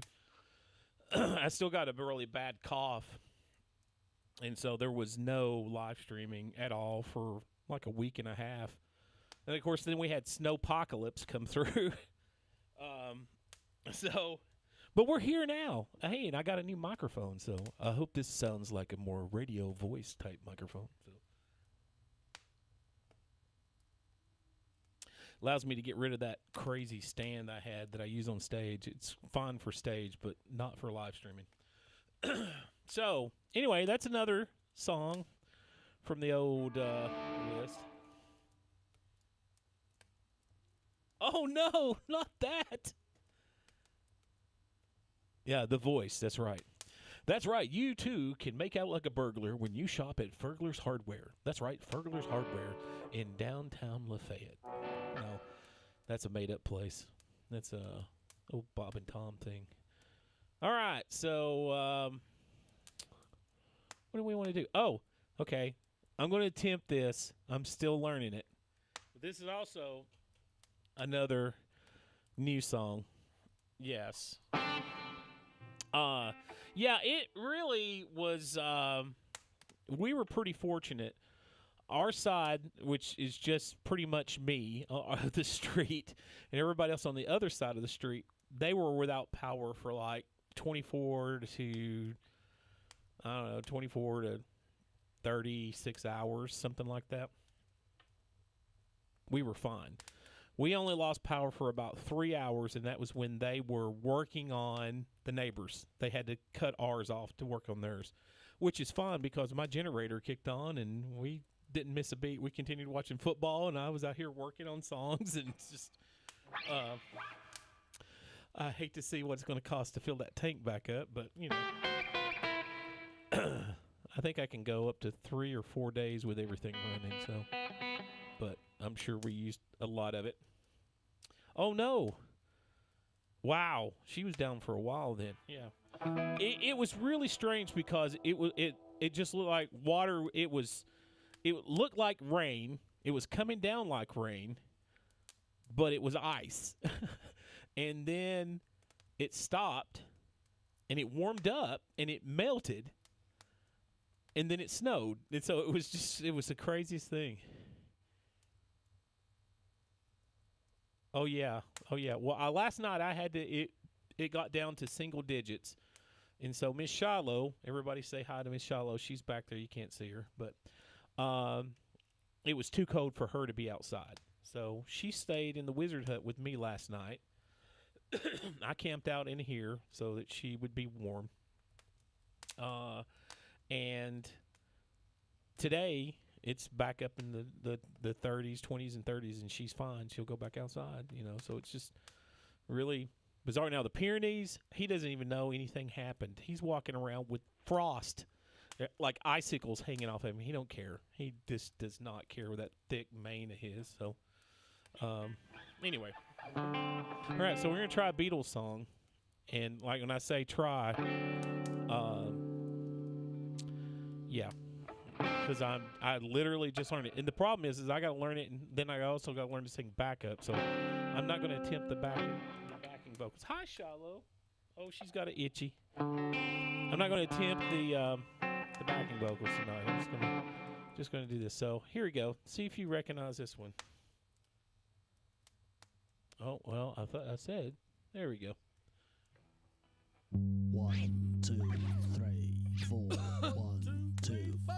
I still got a really bad cough. And so there was no live streaming at all for like a week and a half. And of course, then we had snowpocalypse come through. But we're here now. Hey, and I got a new microphone, so I hope this sounds like a more radio voice type microphone. So allows me to get rid of that crazy stand I had that I use on stage. It's fine for stage, but not for live streaming. So anyway, that's another song from the old list. Oh no, not that. Yeah, The Voice. That's right. That's right. You, too, can make out like a burglar when you shop at Fergler's Hardware. That's right, Fergler's Hardware in downtown Lafayette. No, that's a made-up place. That's a old Bob and Tom thing. All right, so what do we want to do? Oh, okay. I'm going to attempt this. I'm still learning it. But this is also another new song. Yes. Yeah, it really was, we were pretty fortunate. Our side, which is just pretty much me, of the street, and everybody else on the other side of the street, they were without power for like 24 to 36 hours, something like that. We were fine. We only lost power for about 3 hours, and that was when they were working on the neighbors. They had to cut ours off to work on theirs, which is fine because my generator kicked on, and we didn't miss a beat. We continued watching football, and I was out here working on songs, and it's just I hate to see what it's going to cost to fill that tank back up, but, I think I can go up to 3 or 4 days with everything running, so, but I'm sure we used a lot of it. Oh, no. Wow. She was down for a while then. Yeah. It was really strange because it just looked like water. It looked like rain. It was coming down like rain, but it was ice. And then it stopped, and it warmed up, and it melted, and then it snowed. And so it was the craziest thing. Oh yeah. Well, last night I had to. It got down to single digits, and so Miss Shiloh. Everybody say hi to Miss Shiloh. She's back there. You can't see her, but it was too cold for her to be outside. So she stayed in the Wizard Hut with me last night. I camped out in here so that she would be warm. And today it's back up in the 30s, 20s, and 30s, and she's fine. She'll go back outside, So it's just really bizarre. Now, the Pyrenees, he doesn't even know anything happened. He's walking around with frost, like icicles hanging off him. He don't care. He just does not care with that thick mane of his. So, anyway. All right, so we're going to try a Beatles song. And like when I say try, yeah. Because I literally just learned it. And the problem is I got to learn it, and then I also got to learn to sing backup. So I'm not going to attempt the backing vocals. Hi, Shiloh. Oh, she's got an itchy. I'm not going to attempt the backing vocals tonight. I'm just going to do this. So here we go. See if you recognize this one. Oh, well, I thought I said. There we go. 1, 2, 3, 4. 1, 2, 4.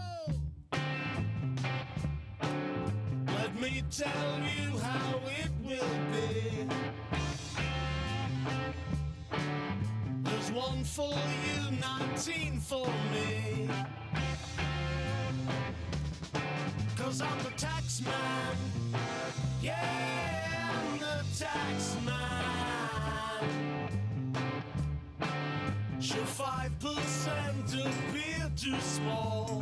Let me tell you how it will be. There's 1 for you, 19 for me. 'Cause I'm the tax man. Yeah, I'm the tax man. Sure, 5% appear too small.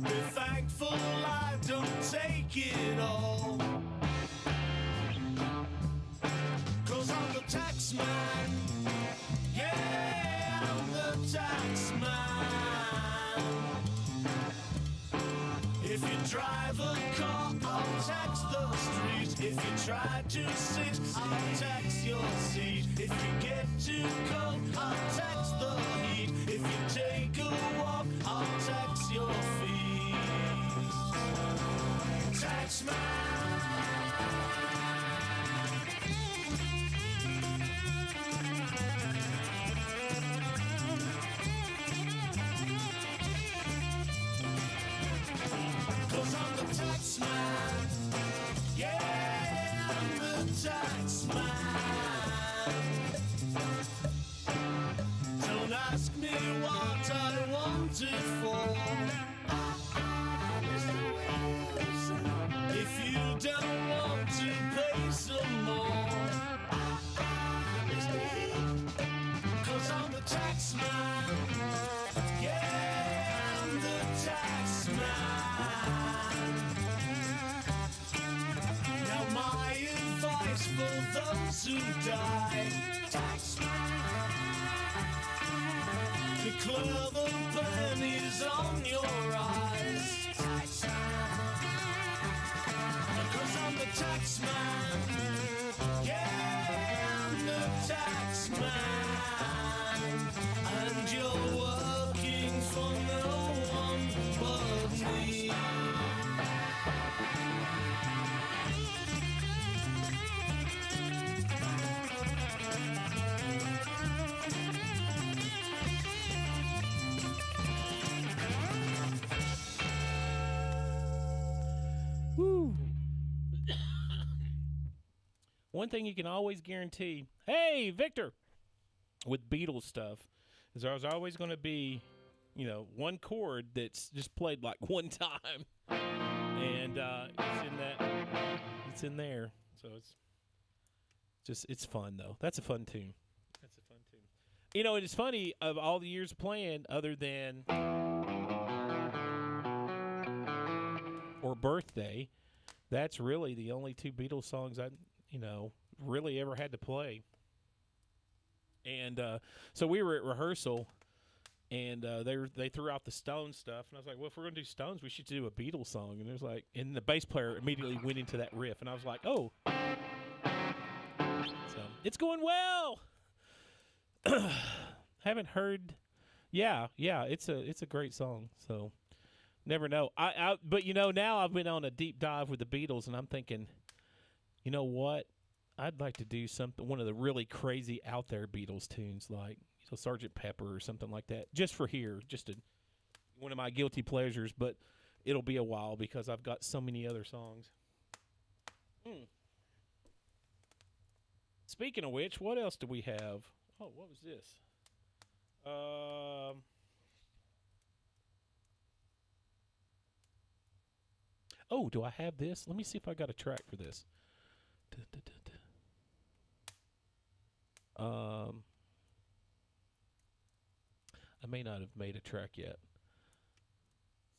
Be thankful I don't take it all. 'Cause I'm the tax man. Yeah, I'm the tax man. If you drive a car, I'll tax the street. If you try to sit, I'll tax your seat. If you get too cold, I'll tax the heat. If you take a walk, I'll tax your feet. Tax man. Cause I'm the tax man. Yeah, I'm the tax man. Don't ask me what I want it for. If you don't want to pay some more. Cause I'm the tax man. Yeah, I'm the tax man. Now my advice for those who die. Tax man. To clear the pennies on your eyes. Tax man. Cause I'm the tax man. Yeah, I'm the tax man. And you're working for no one but me. Woo. One thing you can always guarantee, hey, Victor, with Beatles stuff, is there's always going to be, one chord that's just played like one time, and it's in there. So it's fun though. That's a fun tune. It's funny, of all the years of playing, other than or Birthday, that's really the only 2 Beatles songs I really ever had to play. And so we were at rehearsal, and they threw out the Stones stuff, and I was like, well, if we're going to do Stones, we should do a Beatles song. And it was like, and the bass player immediately went into that riff, and I was like, oh. So it's going well. Haven't heard. Yeah, it's a great song. So never know. But now I've been on a deep dive with the Beatles, and I'm thinking, you know what? I'd like to do one of the really crazy out there Beatles tunes, like Sgt. Pepper or something like that, just for here, one of my guilty pleasures. But it'll be a while because I've got so many other songs. Speaking of which, what else do we have? Oh, what was this? Oh, do I have this? Let me see if I got a track for this. I may not have made a track yet.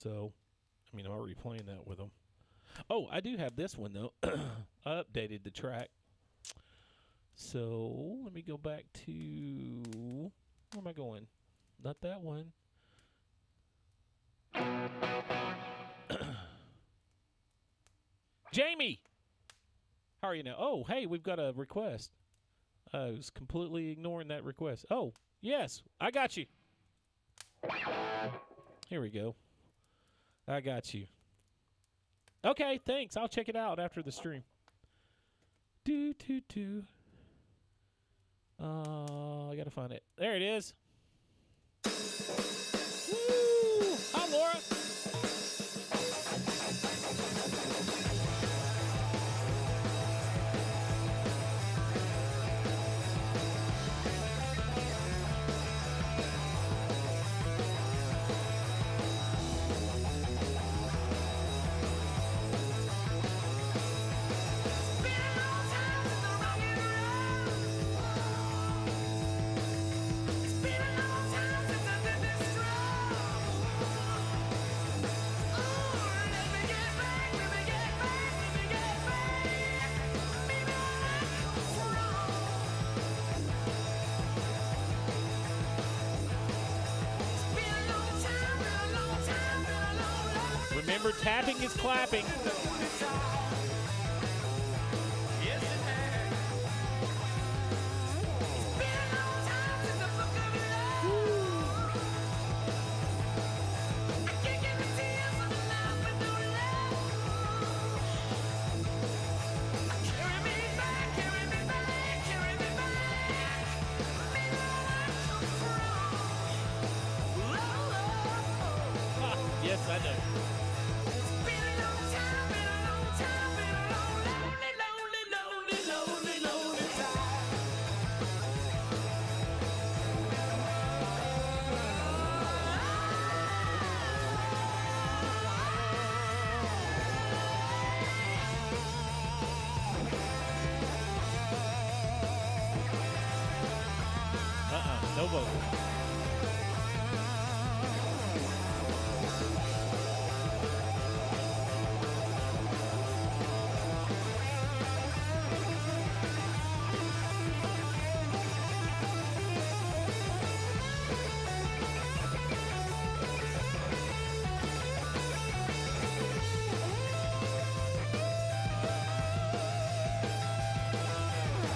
So, I mean, I'm already playing that with them. Oh, I do have this one, though. I updated the track. So, let me go back to... Where am I going? Not that one. Jamie! How are you now? Oh, hey, we've got a request. I was completely ignoring that request. Oh, yes, I got you. Here we go. I got you. Okay, thanks. I'll check it out after the stream. I gotta find it. There it is. Woo! Hi, Laura. Remember, tapping is clapping. Yes, I know. No vote.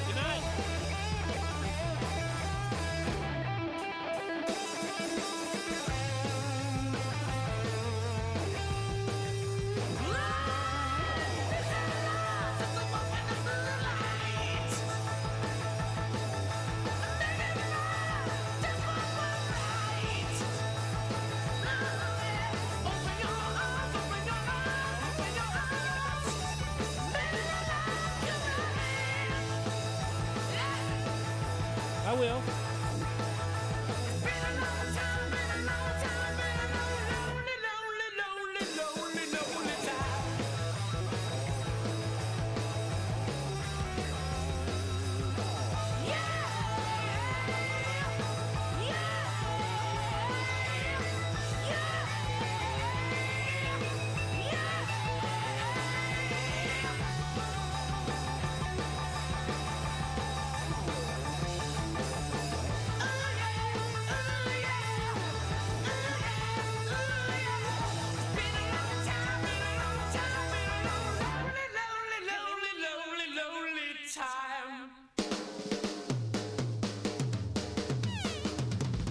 Good night. I will.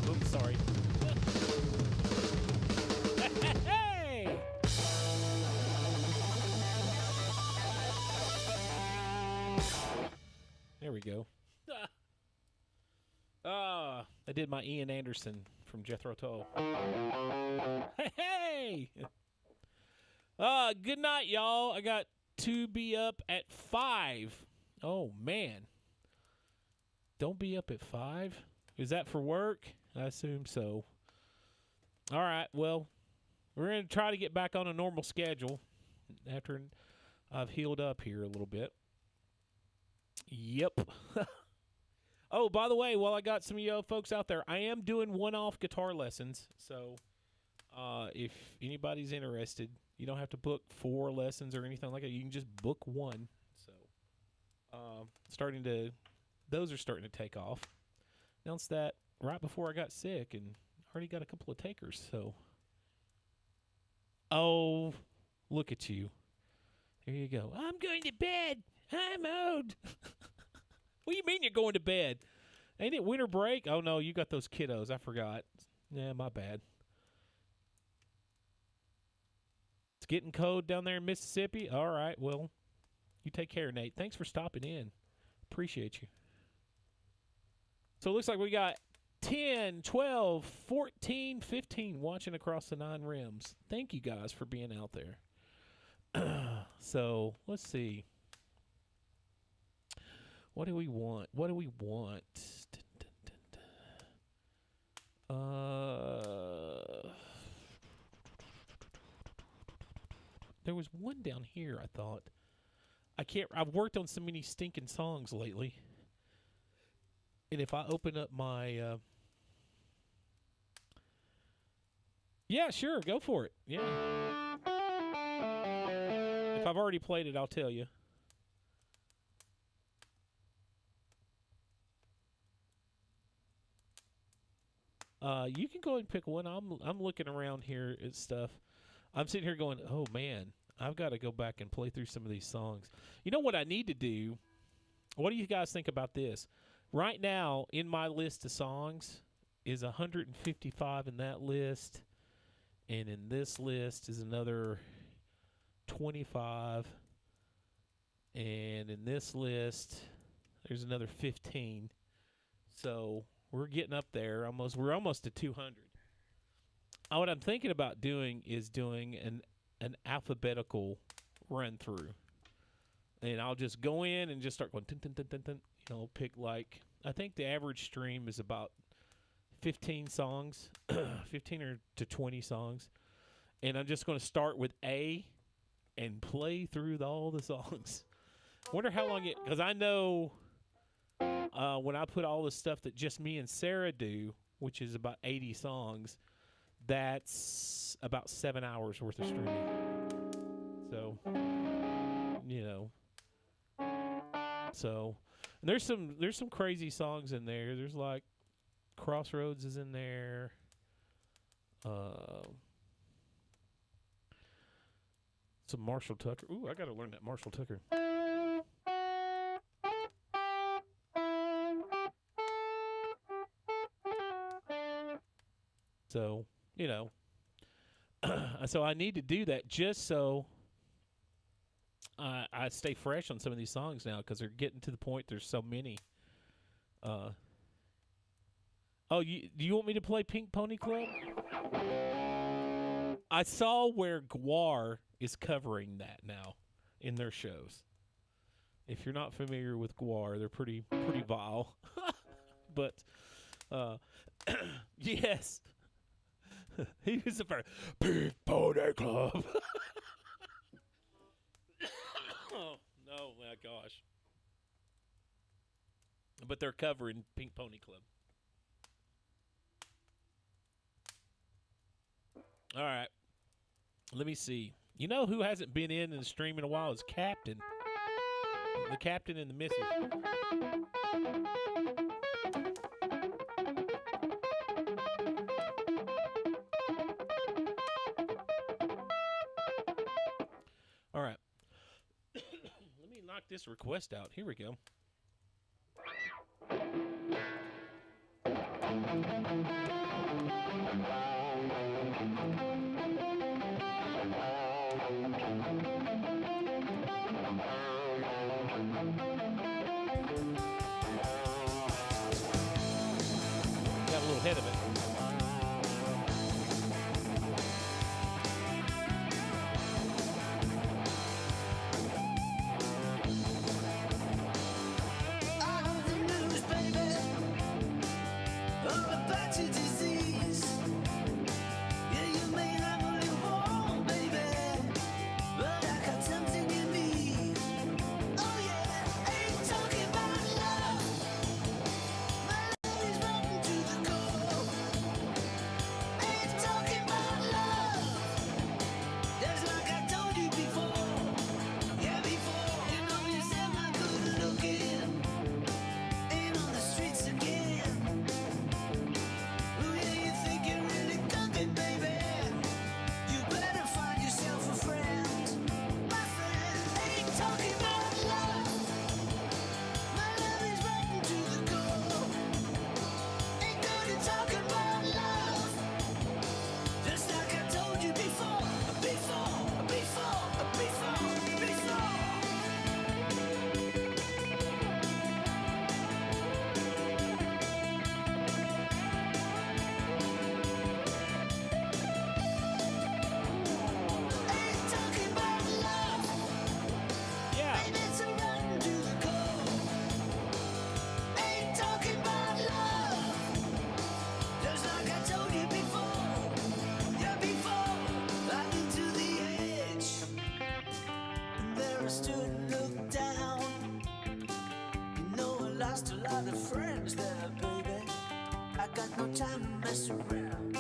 Oops, sorry. Hey! There we go. I did my Ian Anderson from Jethro Tull. Hey! Good night, y'all. I got to be up at 5. Oh, man. Don't be up at 5? Is that for work? I assume so. All right, well, we're going to try to get back on a normal schedule. after I've healed up here a little bit. Yep. Oh, by the way, while I got some of you folks out there, I am doing one-off guitar lessons. So if anybody's interested, you don't have to book 4 lessons or anything like that. You can just book 1. So those are starting to take off. Announced that right before I got sick, and already got a couple of takers. So, oh, look at you. There you go. I'm going to bed. I'm out. What do you mean you're going to bed? Ain't it winter break? Oh, no, you got those kiddos. I forgot. Yeah, my bad. It's getting cold down there in Mississippi. All right, well, you take care, Nate. Thanks for stopping in. Appreciate you. So it looks like we got 10, 12, 14, 15 watching across the 9 rims. Thank you guys for being out there. So let's see. What do we want? What do we want? There was one down here, I thought. I've worked on so many stinking songs lately. And if I open up my yeah, sure, go for it. Yeah. If I've already played it, I'll tell you. You can go ahead and pick one. I'm looking around here at stuff. I'm sitting here going, oh man, I've got to go back and play through some of these songs. You know what I need to do? What do you guys think about this? Right now, in my list of songs is 155 in that list, and in this list is another 25, and in this list there's another 15. So we're getting up there. We're almost to 200. What I'm thinking about doing is doing an alphabetical run through, and I'll just go in and just start going. Dun, dun, dun, dun, dun. You know, pick like, I think the average stream is about 15 songs, 15 or to 20 songs, and I'm just going to start with A and play through all the songs. Wonder how long because I know when I put all the stuff that just me and Sarah do, which is about 80 songs, that's about 7 hours worth of streaming. So, you know, and there's some crazy songs in there. There's like Crossroads is in there. Some Marshall Tucker. Ooh, I got to learn that Marshall Tucker. So, you know, so I need to do that just so I stay fresh on some of these songs now, because they're getting to the point there's so many. Do you want me to play Pink Pony Club? I saw where Guar is covering that now in their shows. If you're not familiar with Guar, they're pretty vile. But yes. He was the first. Pink Pony Club. Oh, no, my gosh. But they're covering Pink Pony Club. All right. Let me see. You know who hasn't been in the stream in a while is Captain. The Captain and the Missus. All right. Let me knock this request out. Here we go. Got a little head of it. Disease. Yeah, you may not believe war, baby, but I lost a lot of friends there, baby. I got no time to mess around.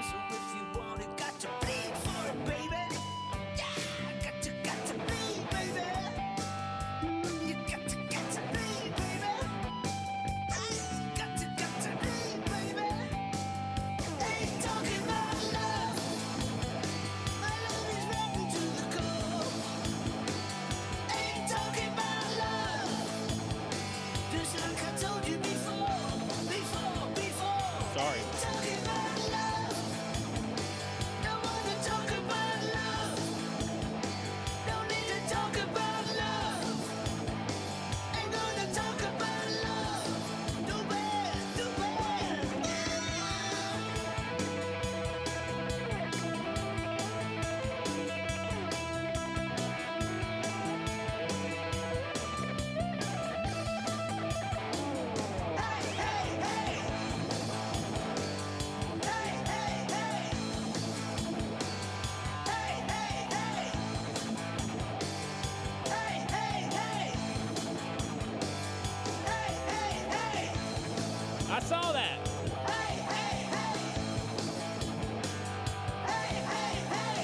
So if you want it, got to bleed for it, baby. Yeah, got to bleed, baby. You got to bleed, baby. Got to bleed, baby. Ain't talking about love. My love is wrapped to the core. Ain't talking about love. Just like I told you before. Sorry. Ain't talking about love. Don't wanna talk about love. Don't need to talk about love. Ain't gonna talk about love. Too bad, too bad. Hey, hey, hey. Hey, hey, hey. Hey, hey, hey. Hey, hey, hey. Hey, hey, hey. I saw that. Hey, hey, hey. Hey, hey, hey.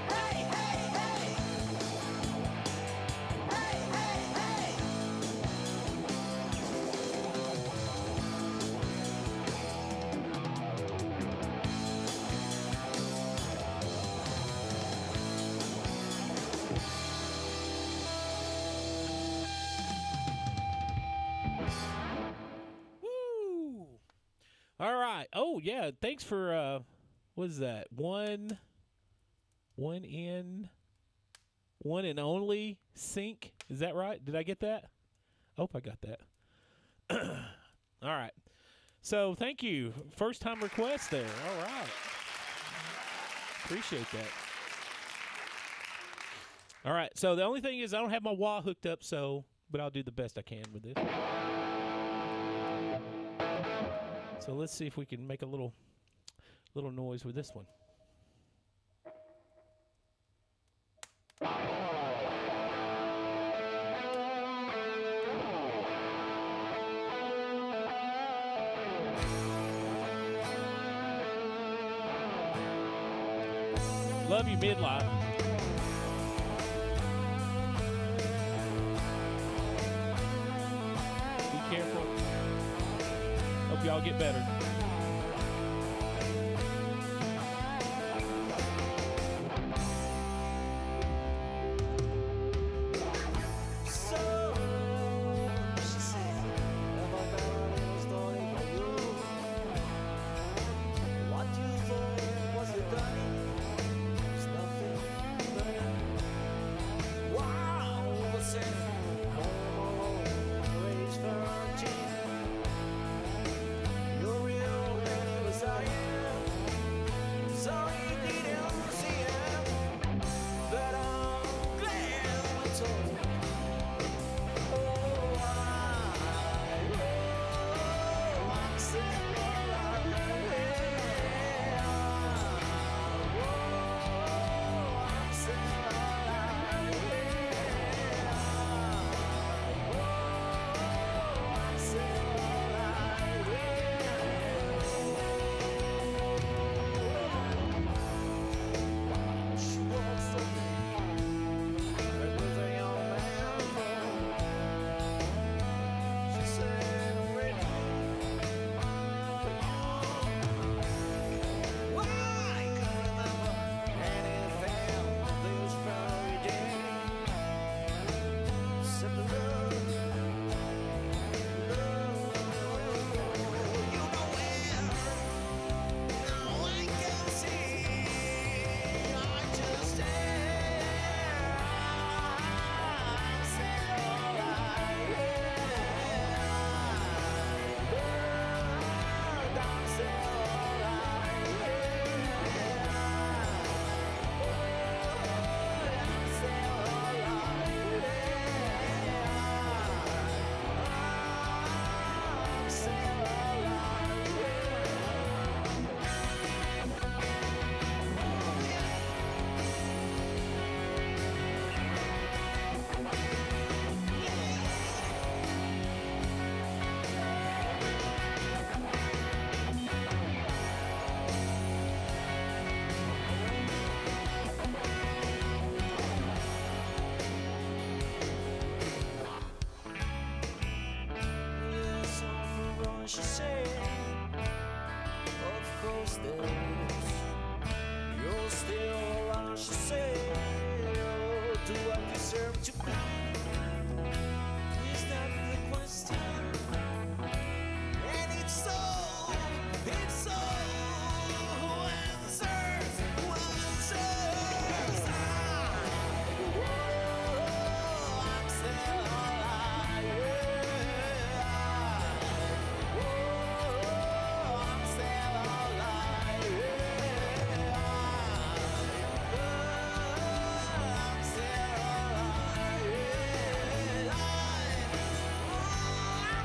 Hey, hey, hey. Hey, hey, hey. Woo! All right. Oh yeah. Thanks for what is that? One and only sync. Is that right? Did I get that? I hope I got that. All right. So thank you. First time request there. All right. Appreciate that. All right. So the only thing is I don't have my wah hooked up, but I'll do the best I can with this. So let's see if we can make a little noise with this one. Love you, midlife. Be careful. Hope y'all get better. So, she said, have I got a little story for you? What you thought was it done? It's nothing but wow, what's it? Home alone, raised virgin. You're real she said, of course there's. You're still alive, she said. Oh, do I deserve to be? Is that the question? And if so, who answers? Who answers? I'm still alive. I'm still alive. I'm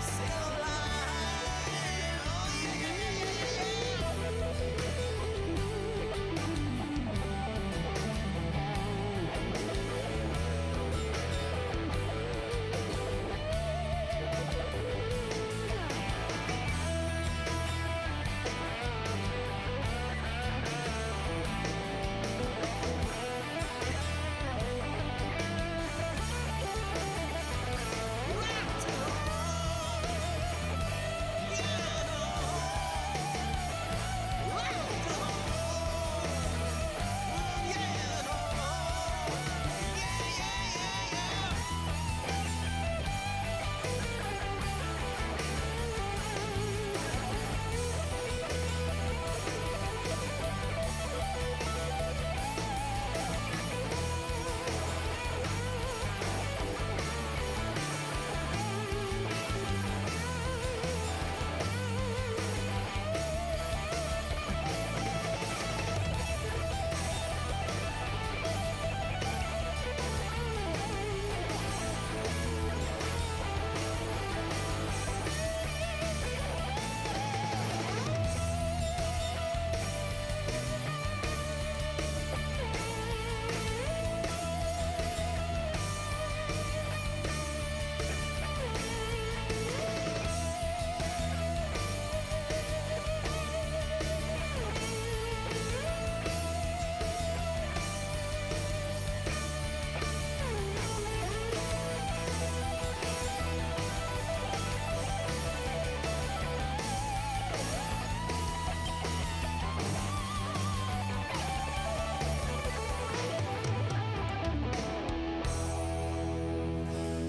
still alive. Oh, yeah,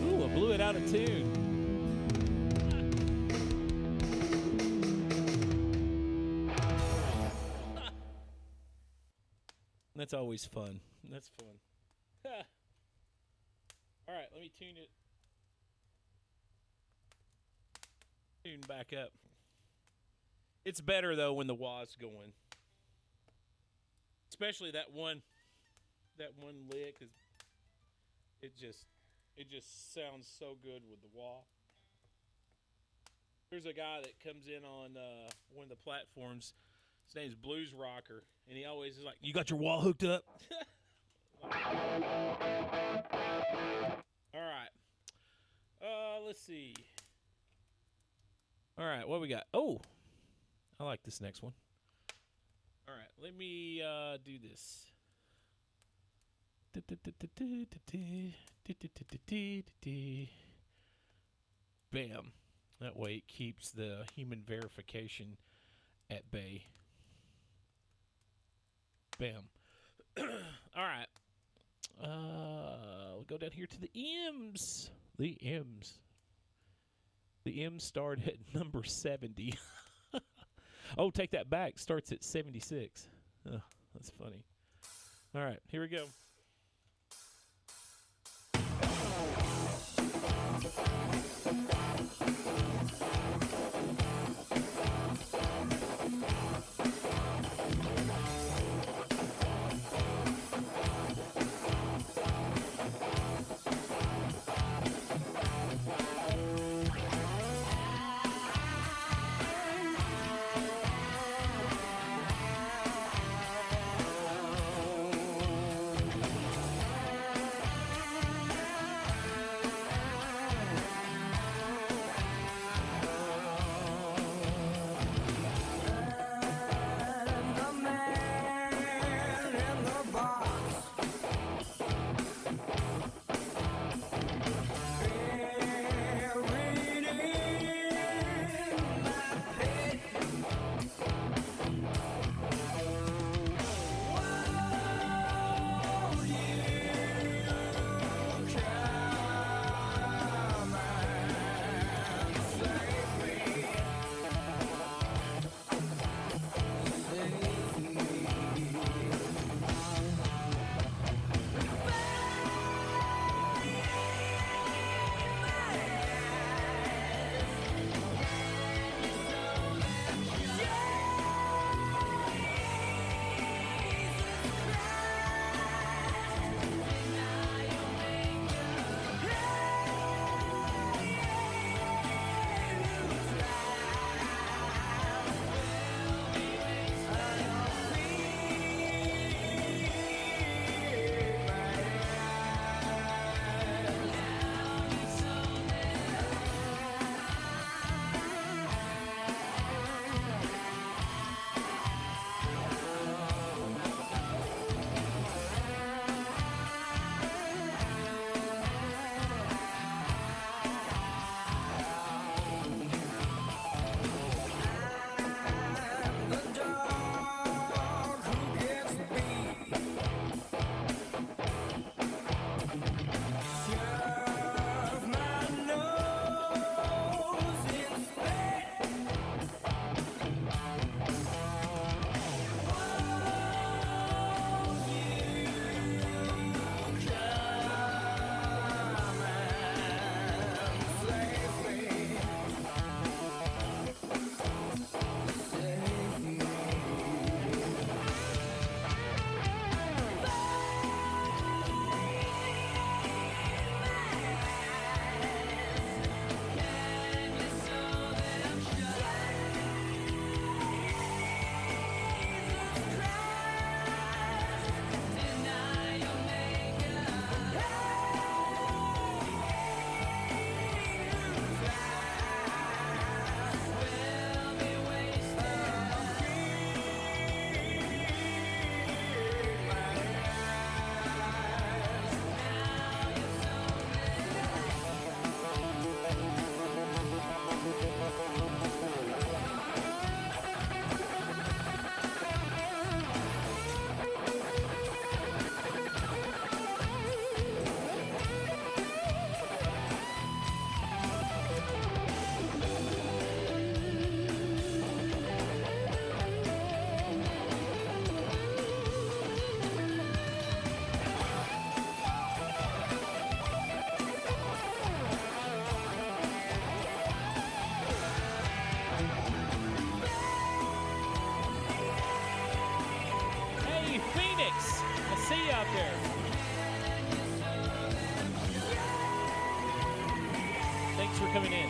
Ooh, I blew it out of tune. That's always fun. That's fun. All right, let me tune it. Tune back up. It's better though when the wah's going, especially that one lick. Is it just sounds so good with the wah. There's a guy that comes in on one of the platforms. His name's Blues Rocker, and he always is like, "You got your wah hooked up?" All right. Let's see. All right, what we got? Oh, I like this next one. All right, let me do this. Bam. That way it keeps the human verification at bay. Bam. All right. We'll go down here to the M's. The M's. The M started at number 70. Oh, take that back. Starts at 76. Oh, that's funny. All right, here we go. Thanks for coming in.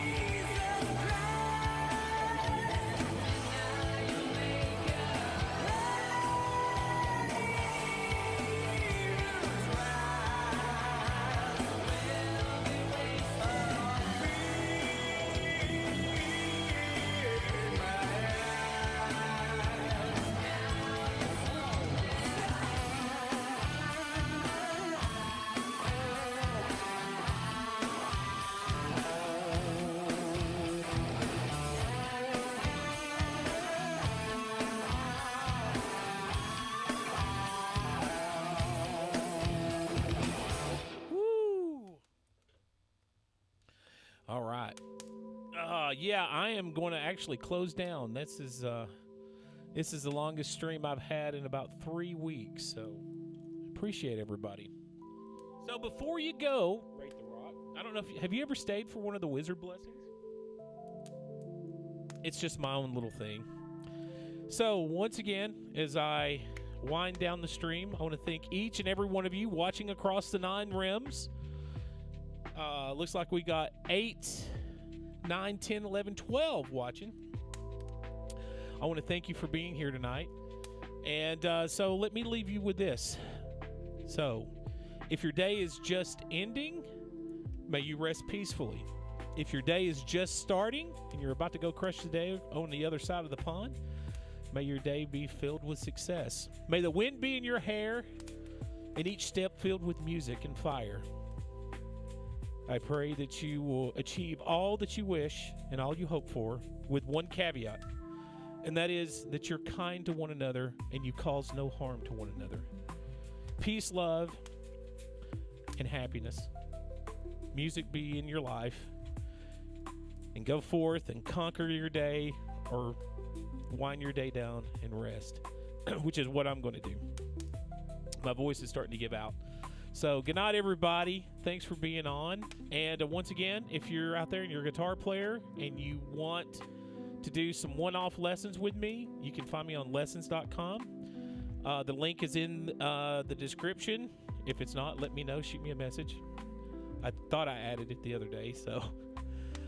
All right. Yeah, I am going to actually close down. This is the longest stream I've had in about 3 weeks, so appreciate everybody. So before you go, Rate the Rock. I don't know if have you ever stayed for one of the Wizard blessings? It's just my own little thing. So once again, as I wind down the stream, I want to thank each and every one of you watching across the 9 rims. Looks like we got 8, 9, 10, 11, 12 watching. I want to thank you for being here tonight. And so let me leave you with this. So, if your day is just ending, may you rest peacefully. If your day is just starting and you're about to go crush the day on the other side of the pond, may your day be filled with success. May the wind be in your hair and each step filled with music and fire. I pray that you will achieve all that you wish and all you hope for with one caveat, and that is that you're kind to one another and you cause no harm to one another. Peace, love, and happiness. Music be in your life, and go forth and conquer your day or wind your day down and rest, which is what I'm going to do. My voice is starting to give out. So good night, everybody. Thanks for being on. And once again, if you're out there and you're a guitar player and you want to do some one-off lessons with me, you can find me on lessons.com. The link is in the description. If it's not, let me know. Shoot me a message. I thought I added it the other day. So,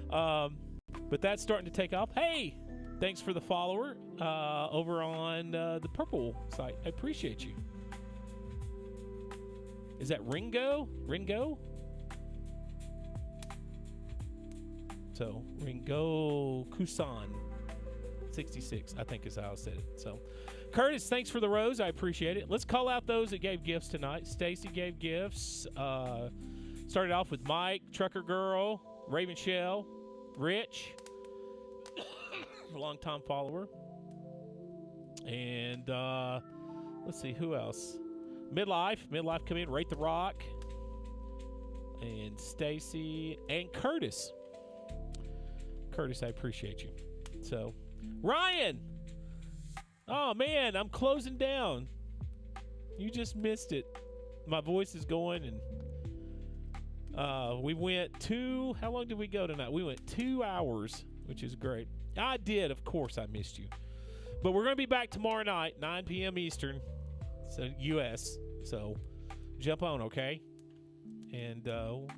but that's starting to take off. Hey, thanks for the follower over on the Purple site. I appreciate you. Is that Ringo? Ringo? So, Ringo Kusan 66, I think is how I said it. So, Curtis, thanks for the rose. I appreciate it. Let's call out those that gave gifts tonight. Stacy gave gifts. Started off with Mike, Trucker Girl, Raven Shell, Rich, long-time follower. And let's see, who else? Midlife come in, Rate the Rock, and Stacy, and Curtis. Curtis, I appreciate you. So, Ryan! Oh, man, I'm closing down. You just missed it. My voice is going, and we went how long did we go tonight? We went 2 hours, which is great. I did, of course, I missed you. But we're going to be back tomorrow night, 9 p.m. Eastern. So U.S. So jump on, okay? And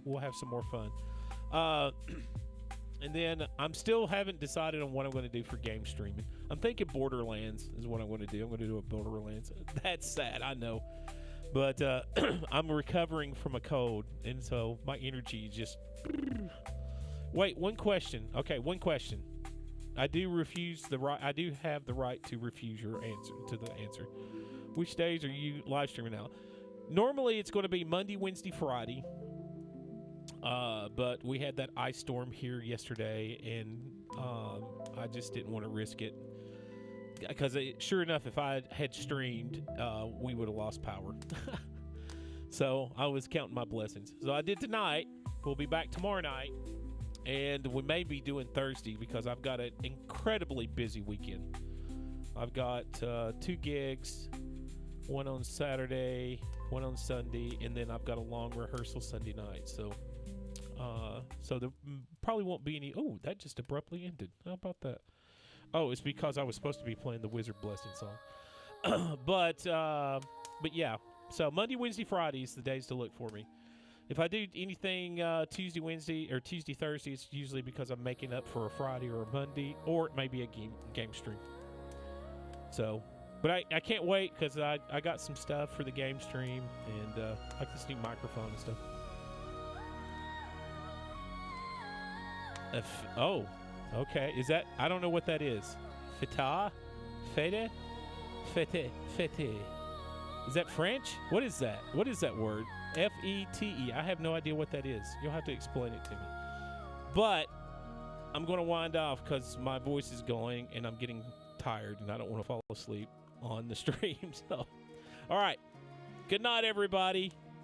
we'll have some more fun. And then I'm still haven't decided on what I'm going to do for game streaming. I'm thinking Borderlands is what I'm going to do. I'm going to do a Borderlands. That's sad, I know. But I'm recovering from a cold, and so my energy just... Wait, one question. Okay, one question. I do have the right to refuse your answer to the answer. Which days are you live streaming now? Normally, it's going to be Monday, Wednesday, Friday. But we had that ice storm here yesterday, and I just didn't want to risk it. Because sure enough, if I had streamed, we would have lost power. So I was counting my blessings. So I did tonight. We'll be back tomorrow night. And we may be doing Thursday because I've got an incredibly busy weekend. I've got 2 gigs. One on Saturday, one on Sunday, and then I've got a long rehearsal Sunday night. So there probably won't be any. Oh, that just abruptly ended. How about that? Oh, it's because I was supposed to be playing the Wizard Blessing song. But yeah. So Monday, Wednesday, Friday is the days to look for me. If I do anything Tuesday, Wednesday, or Tuesday, Thursday, it's usually because I'm making up for a Friday or a Monday, or it may be a game stream. So, but I can't wait because I got some stuff for the game stream and like this new microphone and stuff. Oh, okay. Is that? I don't know what that is. Feta? Fete? Fete? Fete? Is that French? What is that? What is that word? Fete. I have no idea what that is. You'll have to explain it to me. But I'm going to wind off because my voice is going and I'm getting tired and I don't want to fall asleep on the stream. So, all right. Good night, everybody.